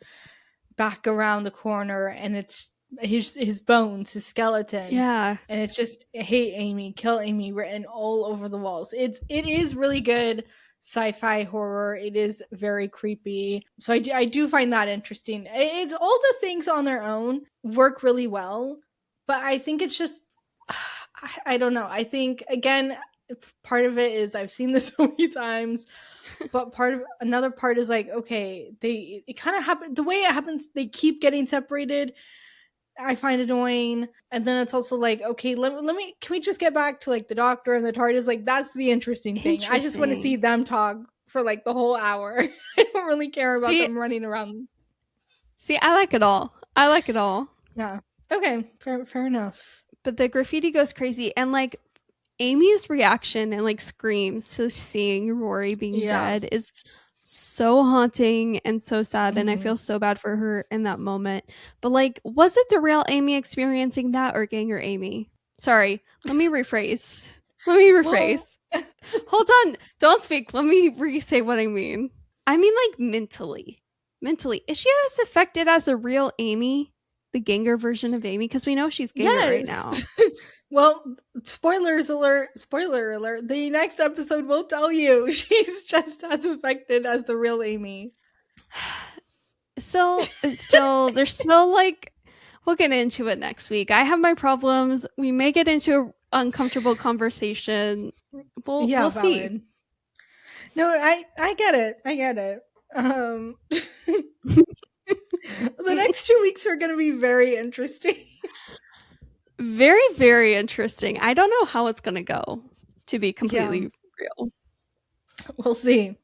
back around the corner and it's his bones, his skeleton. Yeah. And it's just hate Amy, kill Amy written all over the walls. It is really good sci-fi horror. It is very creepy. So I do find that interesting. It's all the things on their own work really well. But I think it's just, I don't know. I think, again, part of it is I've seen this so many times, but another part is like, okay, it kind of happened, the way it happens, they keep getting separated. I find annoying. And then it's also like, okay, can we just get back to like the Doctor and the TARDIS? Like, that's the interesting thing. I just want to see them talk for like the whole hour. I don't really care about them running around. See, I like it all. Yeah. Okay, fair enough. But the graffiti goes crazy, and like Amy's reaction and like screams to seeing Rory being dead is so haunting and so sad, and I feel so bad for her in that moment. But like, was it the real Amy experiencing that or Ganger Amy? Sorry, let me rephrase. Well, hold on, don't speak. Let me re-say what I mean. I mean like mentally. Is she as affected as the real Amy? The Ganger version of Amy, because we know she's Ganger right now. Well, spoiler alert, the next episode will tell you she's just as affected as the real Amy. So there's still like, we'll get into it next week. I have my problems. We may get into an uncomfortable conversation. We'll see. No, I get it. The next 2 weeks are going to be very interesting. Very, very interesting. I don't know how it's going to go, to be Yeah, completely real. we'll see.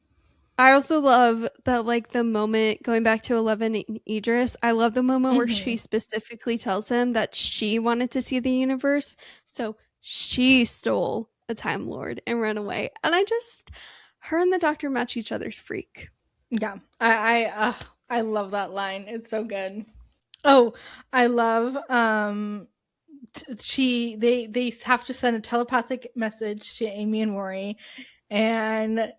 I also love that, like, the moment going back to 11 and Idris, I love the moment where she Hmm. specifically tells him that she wanted to see the universe. So she stole a Time Lord and ran away. And her and the doctor match each other's freak. Yeah, I love that line. It's so good. Oh, I love they have to send a telepathic message to Amy and Rory, and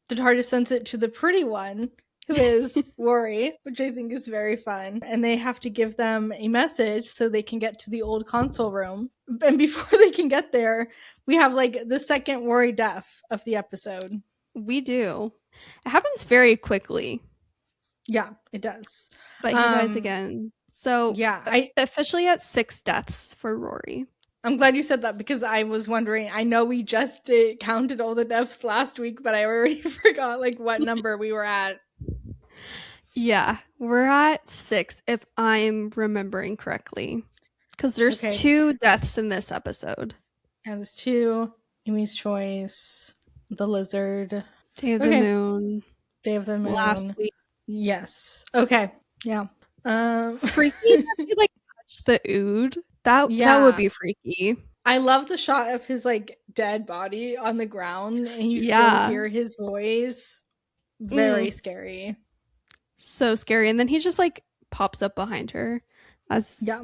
the TARDIS sends it to the pretty one, who is Rory, which I think is very fun. And they have to give them a message so they can get to the old console room. And before they can get there, we have like the second Rory death of the episode. We do. It happens very quickly, Yeah, it does. but he dies Um, again. So yeah, I officially at 6 deaths for Rory. I'm glad you said that because I was wondering. I know we just counted all the deaths last week, but I already forgot like what number we were at. Yeah, we're at 6 if I'm remembering correctly. Because there's Okay, 2 deaths in this episode. and there's two. Amy's Choice, the Lizard. Day of the Okay, Moon, Day of the last Moon. week. Yes. Okay. Yeah. Freaky that he, like, touched the ood. That would yeah. be freaky. I love the shot of his like dead body on the ground and you still Yeah. hear his voice. Very Mm, scary. so scary. And then he just, like, pops up behind her. As Yeah.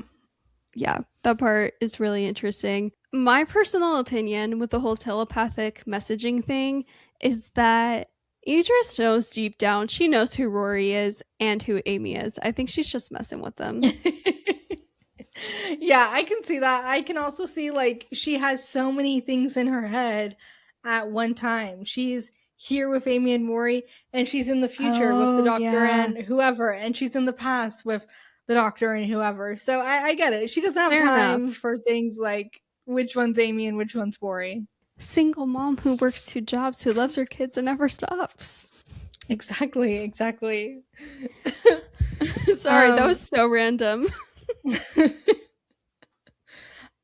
Yeah, that part is really interesting. My personal opinion with the whole telepathic messaging thing is that Idris knows deep down, she knows who Rory is and who Amy is. I think she's just messing with them. Yeah, I can see that. I can also see like she has so many things in her head at one time. She's here with Amy and Maury, and she's in the future with the Oh, doctor yeah. and whoever, and she's in the past with the doctor and whoever. So I get it. She doesn't have Fair time enough. for things like which one's Amy and which one's Maury. Single mom who works 2 jobs, who loves her kids and never stops. Exactly, exactly. Sorry, that was so random.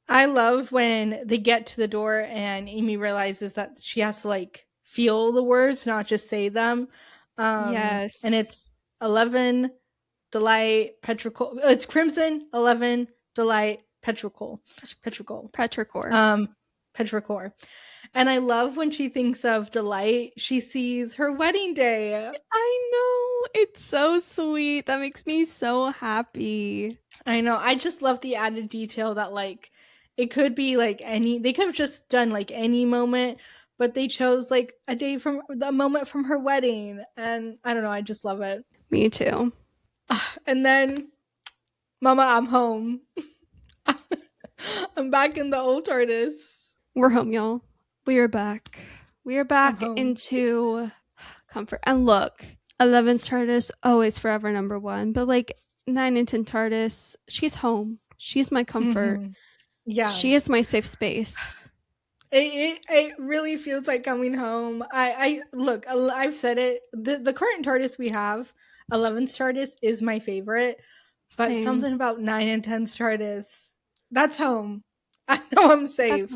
I love when they get to the door and Amy realizes that she has to like feel the words, not just say them. And Yes. it's 11 delight petrichor. It's crimson 11 delight petrichor. Petrichor. Petrichor. Petrichor. And I love when she thinks of delight, she sees her wedding day. I know. It's so sweet. That makes me so happy. I know. I just love the added detail that like it could be like any they could have just done like any moment, but they chose like a day from the moment from her wedding. And I don't know, I just love it. Me too. And then Mama, I'm home. I'm back in the old TARDIS. We're home, y'all. We are back. We are I'm back home. into comfort. And look, 11's TARDIS, always forever number 1. But like 9 and 10 TARDIS, she's home. She's my comfort. Mhm. Yeah. She is my safe space. It really feels like coming home. I look, I've said it. The current TARDIS we have, 11's TARDIS is my favorite, but Same. something about 9 and 10's TARDIS, that's home. I know I'm safe.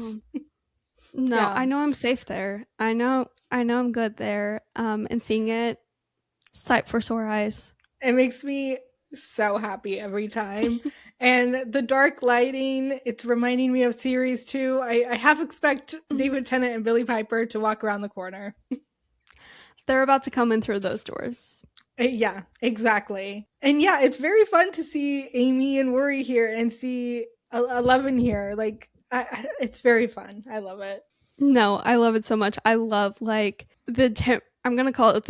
No, Yeah. I know I'm safe there. I know I'm good there. And seeing it, sight for sore eyes. It makes me so happy every time. And the dark lighting, it's reminding me of series 2. I half expect David Tennant and Billy Piper to walk around the corner. They're about to come in through those doors. Yeah, exactly. And yeah, it's very fun to see Amy and Rory here and see 11 here. Like, it's very fun. I love it. No, I love it so much. I love like I'm gonna call it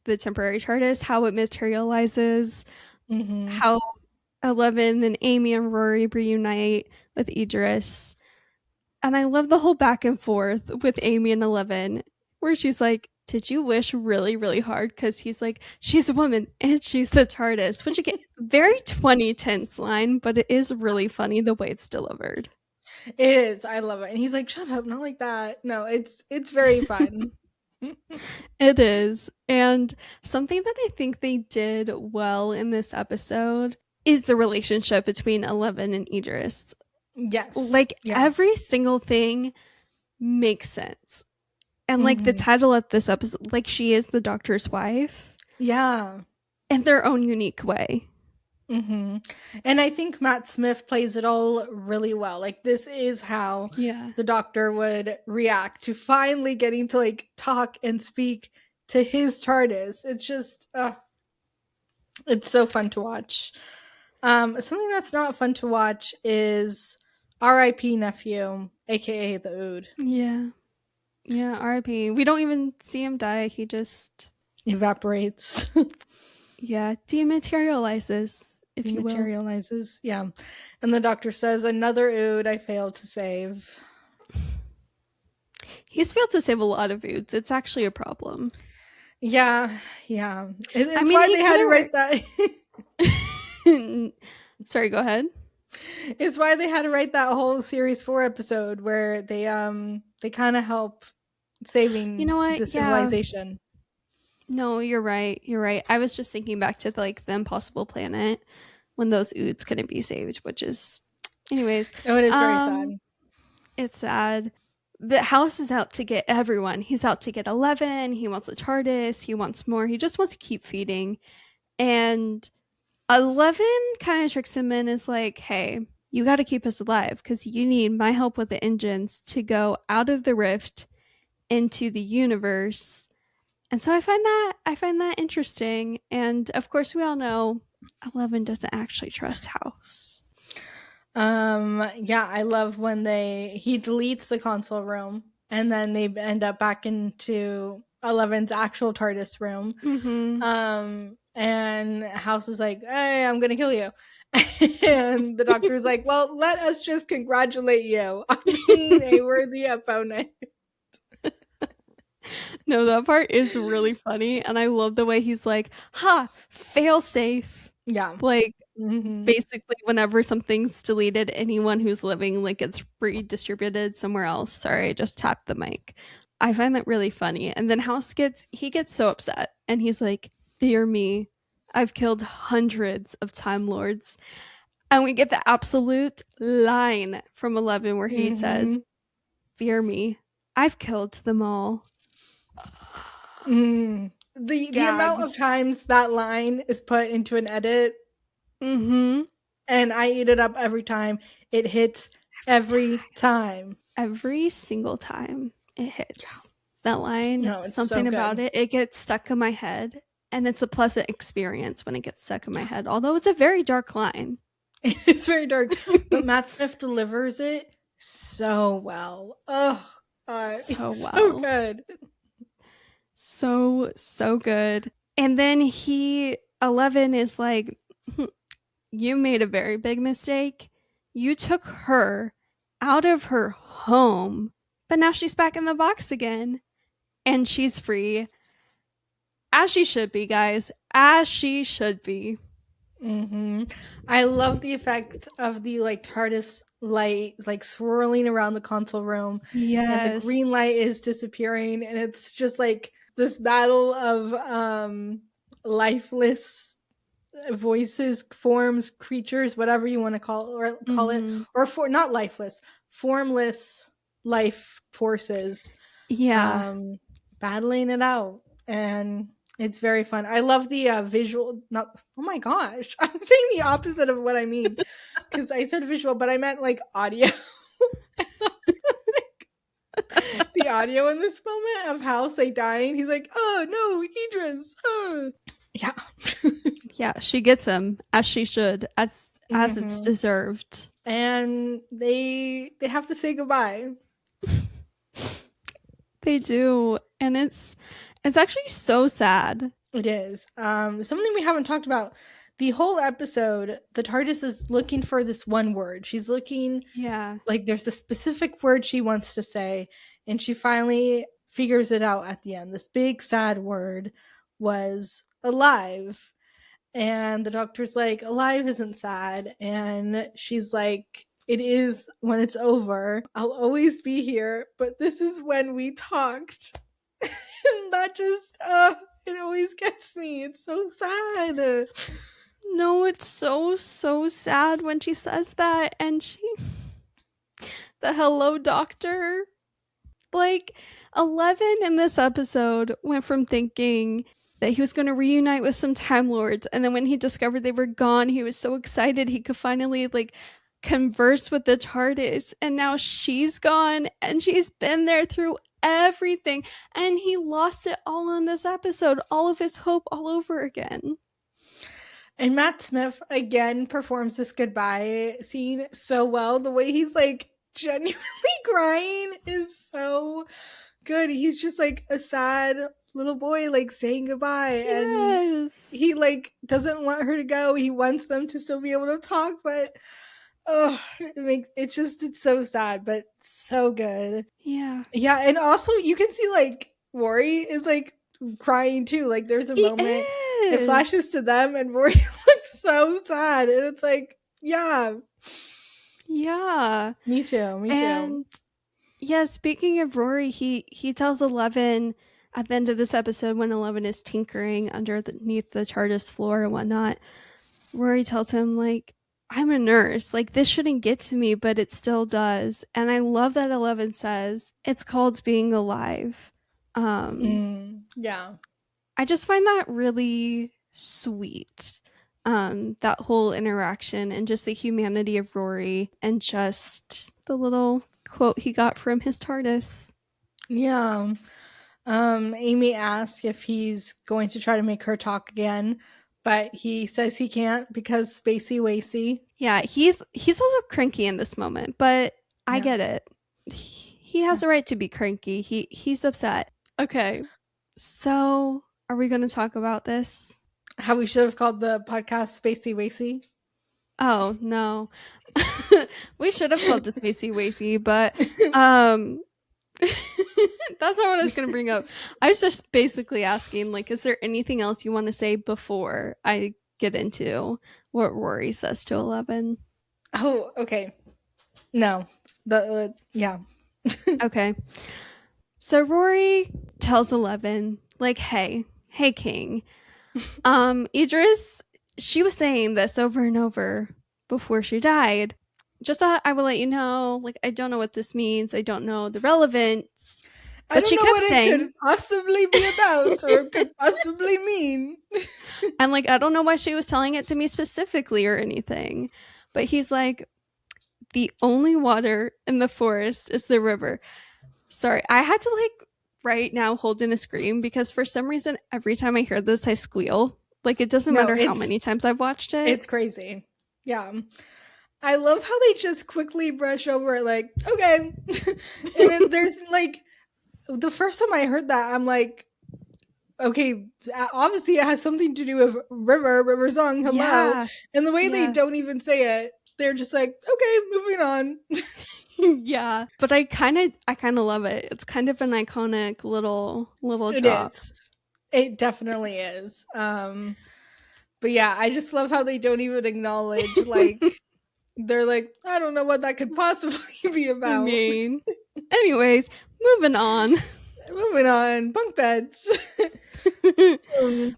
the temporary TARDIS, how it materializes, how 11 and Amy and Rory reunite with Idris. And I love the whole back and forth with Amy and 11, where she's like, did you wish really, really hard? Because he's like, she's a woman and she's the TARDIS, which again, very 2010s line, but it is really funny the way it's delivered. It is. I love it. And he's like, shut up, not like that. No, it's very fun. It is. And something that I think they did well in this episode is the relationship between Eleven and Idris. Yes. Like Yeah. every single thing makes sense. And like the Hmm. title of this episode, like she is the doctor's wife Yeah. in their own unique way. Hmm. And I think Matt Smith plays it all really well. Like, this is how Yeah. the doctor would react to finally getting to like talk and speak to his TARDIS. It's just, it's so fun to watch. Something that's not fun to watch is R.I.P. Nephew, aka the Ood, Yeah. Yeah, RIP. We don't even see him die. He just, evaporates, yeah, dematerializes, if you will. dematerializes. Yeah, and the doctor says, "Another Ood I failed to save." He's failed to save a lot of foods. It's actually a problem. Yeah, yeah. I It's mean, why he they had could to write that. have. Sorry, go ahead. It's why they had to write that whole series 4 episode where they kind of help You saving know the what? Yeah. civilization. No, you're right. You're right. I was just thinking back to like the Impossible Planet when those oods couldn't be saved, which is, anyways, Oh, it is very sad. um, it's sad. But House is out to get everyone. He's out to get 11. He wants a TARDIS. He wants more. He just wants to keep feeding. And 11 kind of tricks him in, is like, hey, you got to keep us alive because you need my help with the engines to go out of the rift into the universe. And so I find that interesting. And of course, we all know 11 doesn't actually trust House. Yeah, I love when he deletes the console room and then they end up back into Eleven's actual TARDIS room. Mm-hmm. And House is like, "Hey, I'm gonna kill you." And the doctor's like, "Well, let us just congratulate you on being a worthy opponent." No, that part is really funny. And I love the way he's like, ha, fail safe. Yeah. Like, Hmm. basically, whenever something's deleted, anyone who's living like gets redistributed somewhere else. Sorry, I just tapped the mic. I find that really funny. And then he gets so upset and he's like, fear me. I've killed hundreds of Time Lords. And we get the absolute line from 11 where he says, Hmm. fear me. I've killed them all. Mm. The amount of Gagged. times that line is put into an edit, Mm-hmm. and I eat it up every time. It hits every time. Every single time it Yeah. hits that line, No, it's so something about good. it gets stuck in my head. And it's a pleasant experience when it gets stuck in my head, although it's a very dark line. It's very dark, but Matt Smith delivers it so well. Oh, So it's so well. good. So, so good. And then 11 is like, you made a very big mistake. You took her out of her home, but now she's back in the box again and she's free. As she should be, guys. As she should be. Hmm. I love the effect of the like TARDIS light like swirling around the console room, and the Yes. green light is disappearing, and it's just like this battle of lifeless voices, forms, creatures, whatever you want to call it, Mm-hmm. or for not lifeless, formless life forces, Yeah. um, battling it out, and it's very fun. I love the visual. Not oh my gosh, I'm saying the opposite of what I mean because I said visual, but I meant like audio. The audio in this moment of House like dying. He's like, "Oh no, Idris!" Oh. Yeah. Yeah, she gets him as she should, as it's Hmm. deserved. And they have to say goodbye. They do. And it's actually so sad. It is. Something we haven't talked about. The whole episode, the TARDIS is looking for this one word. She's looking Yeah. like there's a specific word she wants to say, and she finally figures it out at the end. This big sad word was alive. And the doctor's like, alive isn't sad. And she's like, it is when it's over. I'll always be here, but this is when we talked. And that just, it always gets me. It's so sad. No, it's so, so sad when she says that. And the hello doctor. Like, 11 in this episode went from thinking that he was going to reunite with some Time Lords. And then when he discovered they were gone, he was so excited he could finally, like, converse with the TARDIS. And now she's gone and she's been there through everything. And he lost it all in this episode, all of his hope all over again. And Matt Smith again performs this goodbye scene so well. The way he's like genuinely crying is so good. He's just like a sad little boy like saying goodbye. And Yes. he like doesn't want her to go. He wants them to still be able to talk, but it's so sad, but so good. Yeah. Yeah, and also you can see like Rory is like crying too. Like there's a He moment it is. flashes to them and Rory looks so sad. And it's like, yeah. Yeah. Me too. Me too. And yeah, speaking of Rory, he tells 11 at the end of this episode when 11 is tinkering underneath the TARDIS floor and whatnot. Rory tells him, like, I'm a nurse. Like, this shouldn't get to me, but it still does. And I love that 11 says it's called being alive. Yeah. I just find that really sweet. That whole interaction and just the humanity of Rory and just the little quote he got from his TARDIS. Yeah. Amy asks if he's going to try to make her talk again, but he says he can't because Spacey Wacy. Yeah, he's also cranky in this moment, but I get it. He has the right to be cranky. He's upset. Okay. So, are we going to talk about this? How we should have called the podcast Spacey Wacy? Oh, no. We should have called this Spacey Wacy, but that's not what I was going to bring up. I was just basically asking, like, is there anything else you want to say before I get into what Rory says to 11? Oh, okay. No. Yeah. Okay. So Rory tells 11, like, hey, King. Idris, she was saying this over and over before she died. Just thought I would let you know, like, I don't know what this means. I don't know the relevance. I But don't she know kept what saying, it could possibly be about or could possibly mean. I'm like, I don't know why she was telling it to me specifically or anything. But he's like, the only water in the forest is the river. Sorry, I had to like right now hold in a scream because for some reason every time I hear this I squeal. Like it doesn't matter how many times I've watched it. It's crazy. Yeah. I love how they just quickly brush over it like, okay. And then there's like the first time I heard that, I'm like, okay, obviously it has something to do with River Song, hello. Yeah. And the way they don't even say it, they're just like, okay, moving on. Yeah, but I kind of love it. It's kind of an iconic little it drop. Is. It definitely is. But yeah, I just love how they don't even acknowledge like they're like, I don't know what that could possibly be about. I mean, anyways, moving on. Bunk beds.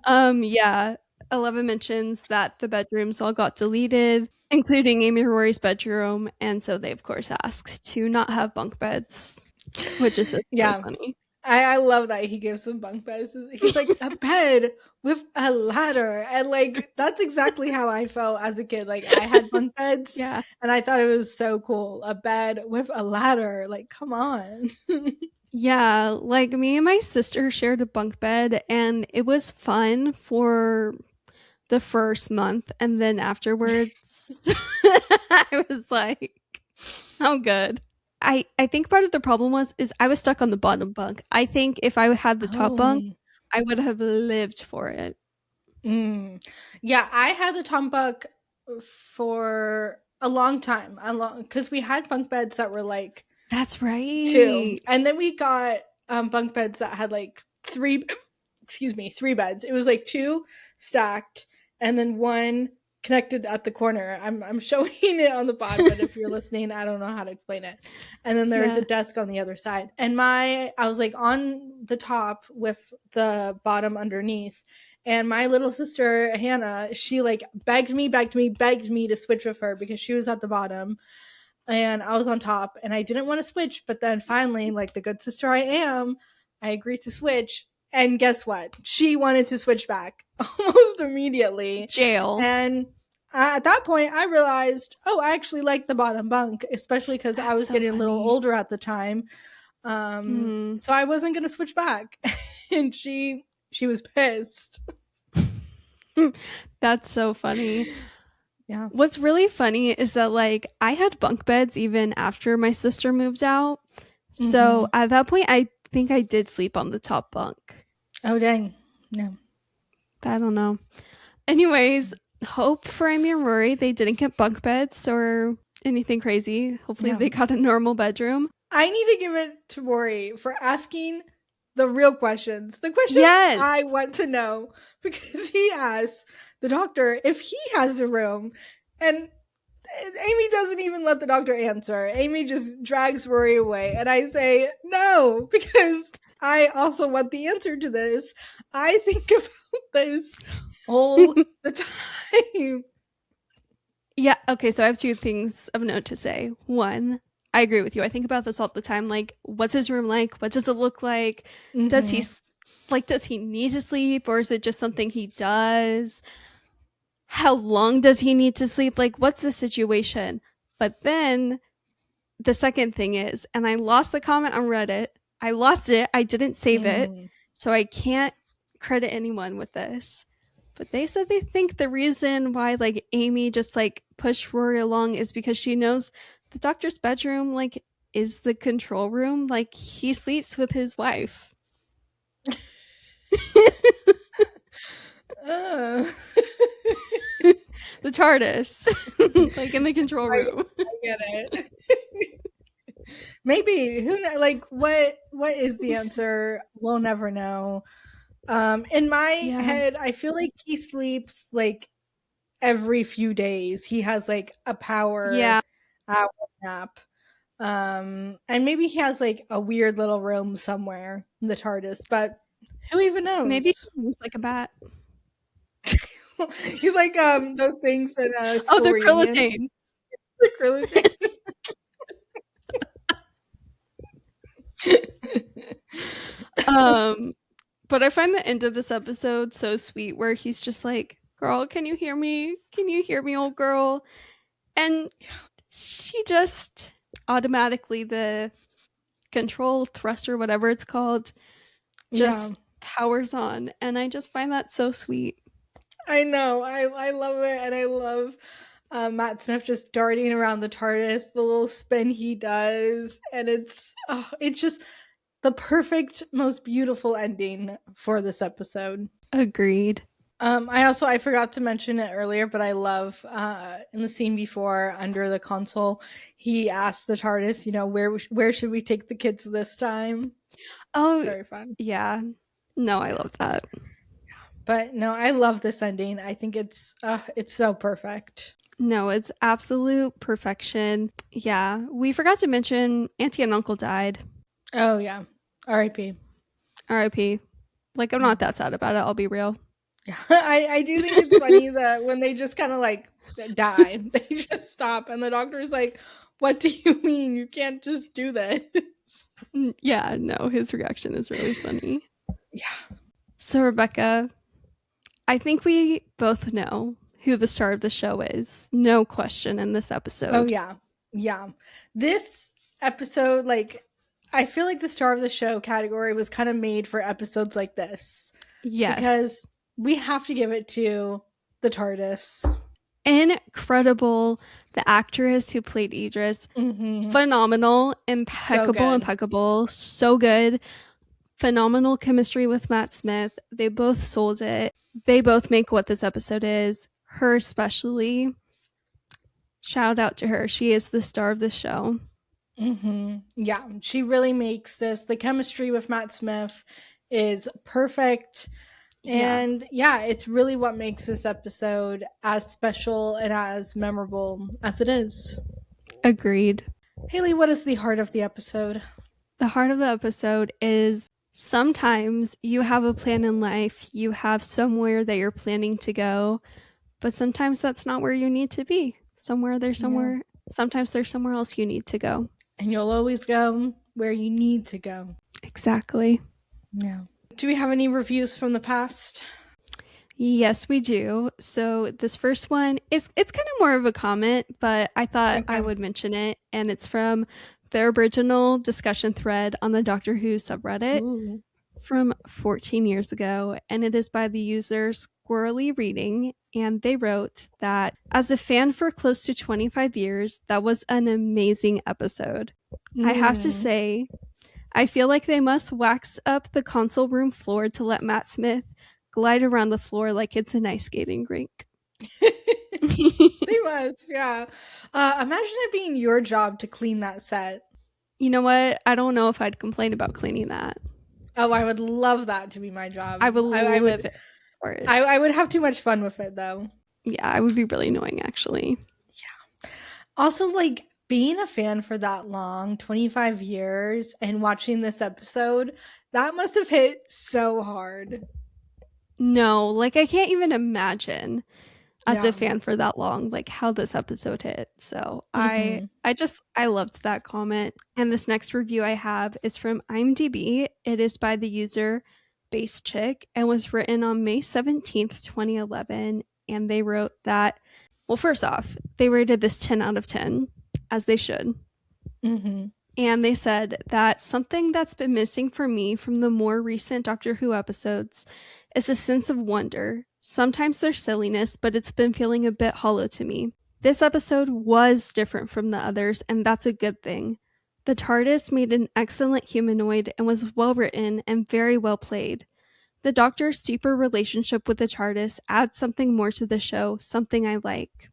Yeah. 11 mentions that the bedrooms all got deleted, including Amy Rory's bedroom, and so they of course asked to not have bunk beds, which is just so funny. I love that he gives them bunk beds. He's like, a bed with a ladder. And like that's exactly how I felt as a kid. Like I had bunk beds. Yeah. And I thought it was so cool. A bed with a ladder. Like, come on. Yeah, like me and my sister shared a bunk bed and it was fun for the first month, and then afterwards I was like, I'm good. I think part of the problem is I was stuck on the bottom bunk. I think if I had the top bunk, I would have lived for it. Yeah, I had the top bunk for a long time. Because we had bunk beds that were like that's right 2, and then we got bunk beds that had like 3 beds. It was like 2 stacked and then 1 connected at the corner. I'm showing it on the pod, but if you're listening, I don't know how to explain it. And then there's Yeah. a desk on the other side. And I was like on the top with the bottom underneath. And my little sister Hannah, she like begged me to switch with her because she was at the bottom and I was on top and I didn't want to switch, but then finally, like the good sister I am, I agreed to switch. And guess what? She wanted to switch back almost immediately. Jail. And at that point, I realized, oh, I actually like the bottom bunk, especially because I That's was so getting a little funny. older at the time. So I wasn't going to switch back. And she was pissed. That's so funny. Yeah. What's really funny is that like I had bunk beds even after my sister moved out. So at that point, I think I did sleep on the top bunk. Oh, dang. No. I don't know. Anyways, hope for Amy and Rory they didn't get bunk beds or anything crazy. Hopefully they got a normal bedroom. I need to give it to Rory for asking the real questions. The questions Yes. I want to know. Because he asked the doctor if he has a room. And Amy doesn't even let the doctor answer. Amy just drags Rory away. And I say, no, because I also want the answer to this. I think about this all the time. Yeah. Okay. So I have two things of note to say. One, I agree with you. I think about this all the time. Like, what's his room like? What does it look like? Does he need to sleep, or is it just something he does? How long does he need to sleep? Like, what's the situation? But then the second thing is, and I lost the comment on Reddit. I lost it. I didn't save it. So I can't credit anyone with this. But they said they think the reason why like Amy just like pushed Rory along is because she knows the doctor's bedroom like is the control room. Like he sleeps with his wife. The TARDIS. Like in the control room. I get it. Maybe who like what is the answer? We'll never know. In my head, I feel like he sleeps like every few days. He has like a power hour nap. And maybe he has like a weird little room somewhere in the TARDIS, but who even knows? Maybe he's like a bat. He's like those things in Oh, the Krillitane. The Krillitane. But I find the end of this episode so sweet where he's just like, girl, can you hear me? Can you hear me, old girl? And she just automatically, the control thruster, whatever it's called, just powers on. And I just find that so sweet. I know. I love it. And I love Matt Smith just darting around the TARDIS, the little spin he does. And it's just the perfect, most beautiful ending for this episode. Agreed. I forgot to mention it earlier, but I love in the scene before under the console, he asked the TARDIS, you know, where should we take the kids this time? Oh, very fun. Yeah. No, I love that. But no, I love this ending. I think it's so perfect. No, it's absolute perfection. Yeah. We forgot to mention Auntie and Uncle died. Oh, yeah. R.I.P. R.I.P. Like, I'm not that sad about it. I'll be real. Yeah. I do think it's funny that when they just kind of like die, they just stop. And the doctor's like, what do you mean? You can't just do this. Yeah, no, his reaction is really funny. Yeah. So, Rebecca, I think we both know who the star of the show is. No question in this episode. Oh, yeah. Yeah. This episode, like, I feel like the star of the show category was kind of made for episodes like this. Yes. Because we have to give it to the TARDIS. Incredible. The actress who played Idris, phenomenal, impeccable, so good. Phenomenal chemistry with Matt Smith. They both sold it. They both make what this episode is. Her especially. Shout out to her. She is the star of the show. Yeah, she really makes this. The chemistry with Matt Smith is perfect. Yeah, And yeah, it's really what makes this episode as special and as memorable as it is. agreed. Haley, what is the heart of the episode? The heart of the episode is sometimes you have a plan in life, you have somewhere that you're planning to go, but sometimes that's not where you need to be. Yeah. Sometimes there's somewhere else you need to go. And you'll always go where you need to go. Exactly. Yeah. Do we have any reviews from the past? Yes, we do. So this first one it's kind of more of a comment, but I thought I would mention it, and it's from the original discussion thread on the Doctor Who subreddit Ooh. from 14 years ago, and it is by the user Squirrely Reading, and they wrote that as a fan for close to 25 years, that was an amazing episode. I have to say, I feel like they must wax up the console room floor to let Matt Smith glide around the floor like it's an ice skating rink. They must, yeah. Imagine it being your job to clean that set. You know what? I don't know if I'd complain about cleaning that. Oh, I would love that to be my job. I would I live would. it for it. I would have too much fun with it, though. Yeah, I would be really annoying, actually. Yeah. Also, like being a fan for that long, 25 years, and watching this episode, that must have hit so hard. No, like I can't even imagine as Yeah. a fan for that long, like how this episode hit. So Mhm. I loved that comment. And this next review I have is from IMDb. It is by the user Base Chick and was written on May 17th, 2011. And they wrote that, well, first off, they rated this 10 out of 10, as they should. Mhm. And they said that something that's been missing for me from the more recent Doctor Who episodes is a sense of wonder. Sometimes there's silliness, but it's been feeling a bit hollow to me. This episode was different from the others, and that's a good thing. The TARDIS made an excellent humanoid and was well written and very well played. The Doctor's deeper relationship with the TARDIS adds something more to the show, something I like.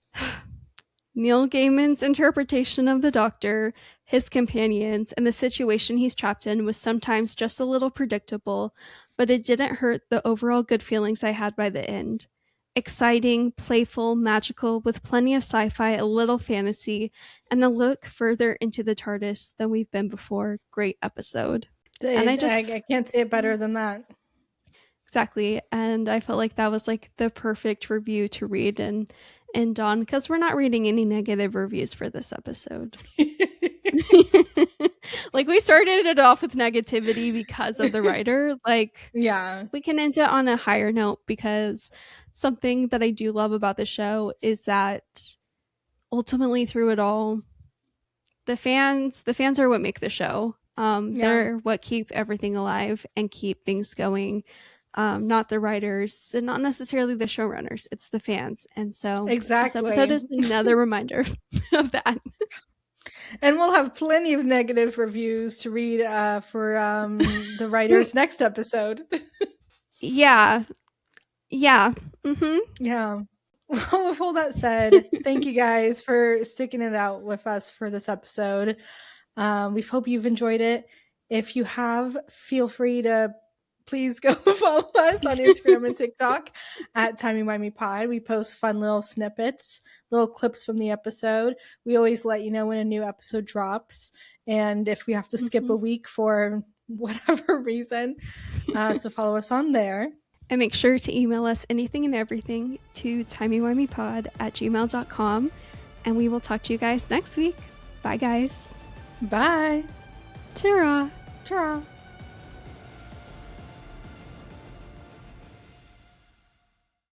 Neil Gaiman's interpretation of the Doctor, his companions, and the situation he's trapped in was sometimes just a little predictable, but it didn't hurt the overall good feelings I had by the end. Exciting, playful, magical, with plenty of sci-fi, a little fantasy, and a look further into the TARDIS than we've been before. Great episode. And I can't say it better than that. Exactly. And I felt like that was like the perfect review to read and Dawn, because we're not reading any negative reviews for this episode. Like we started it off with negativity because of the writer. Like Yeah. we can end it on a higher note, because something that I do love about the show is that ultimately through it all, the fans are what make the show. They're what keep everything alive and keep things going. Not the writers and not necessarily the showrunners. It's the fans. And so Exactly. this episode is another reminder of that. And we'll have plenty of negative reviews to read for the writer's next episode. Yeah. Yeah. Mm-hmm. Yeah. Well, with all that said, thank you guys for sticking it out with us for this episode. We hope you've enjoyed it. If you have, feel free to please go follow us on Instagram and TikTok at TimeyWimeyPod. We post fun little snippets, little clips from the episode. We always let you know when a new episode drops, and if we have to skip a week for whatever reason. So follow us on there. And make sure to email us anything and everything to timeywimeypod@gmail.com. And we will talk to you guys next week. Bye, guys. Bye. Ta-ra. Ta-ra.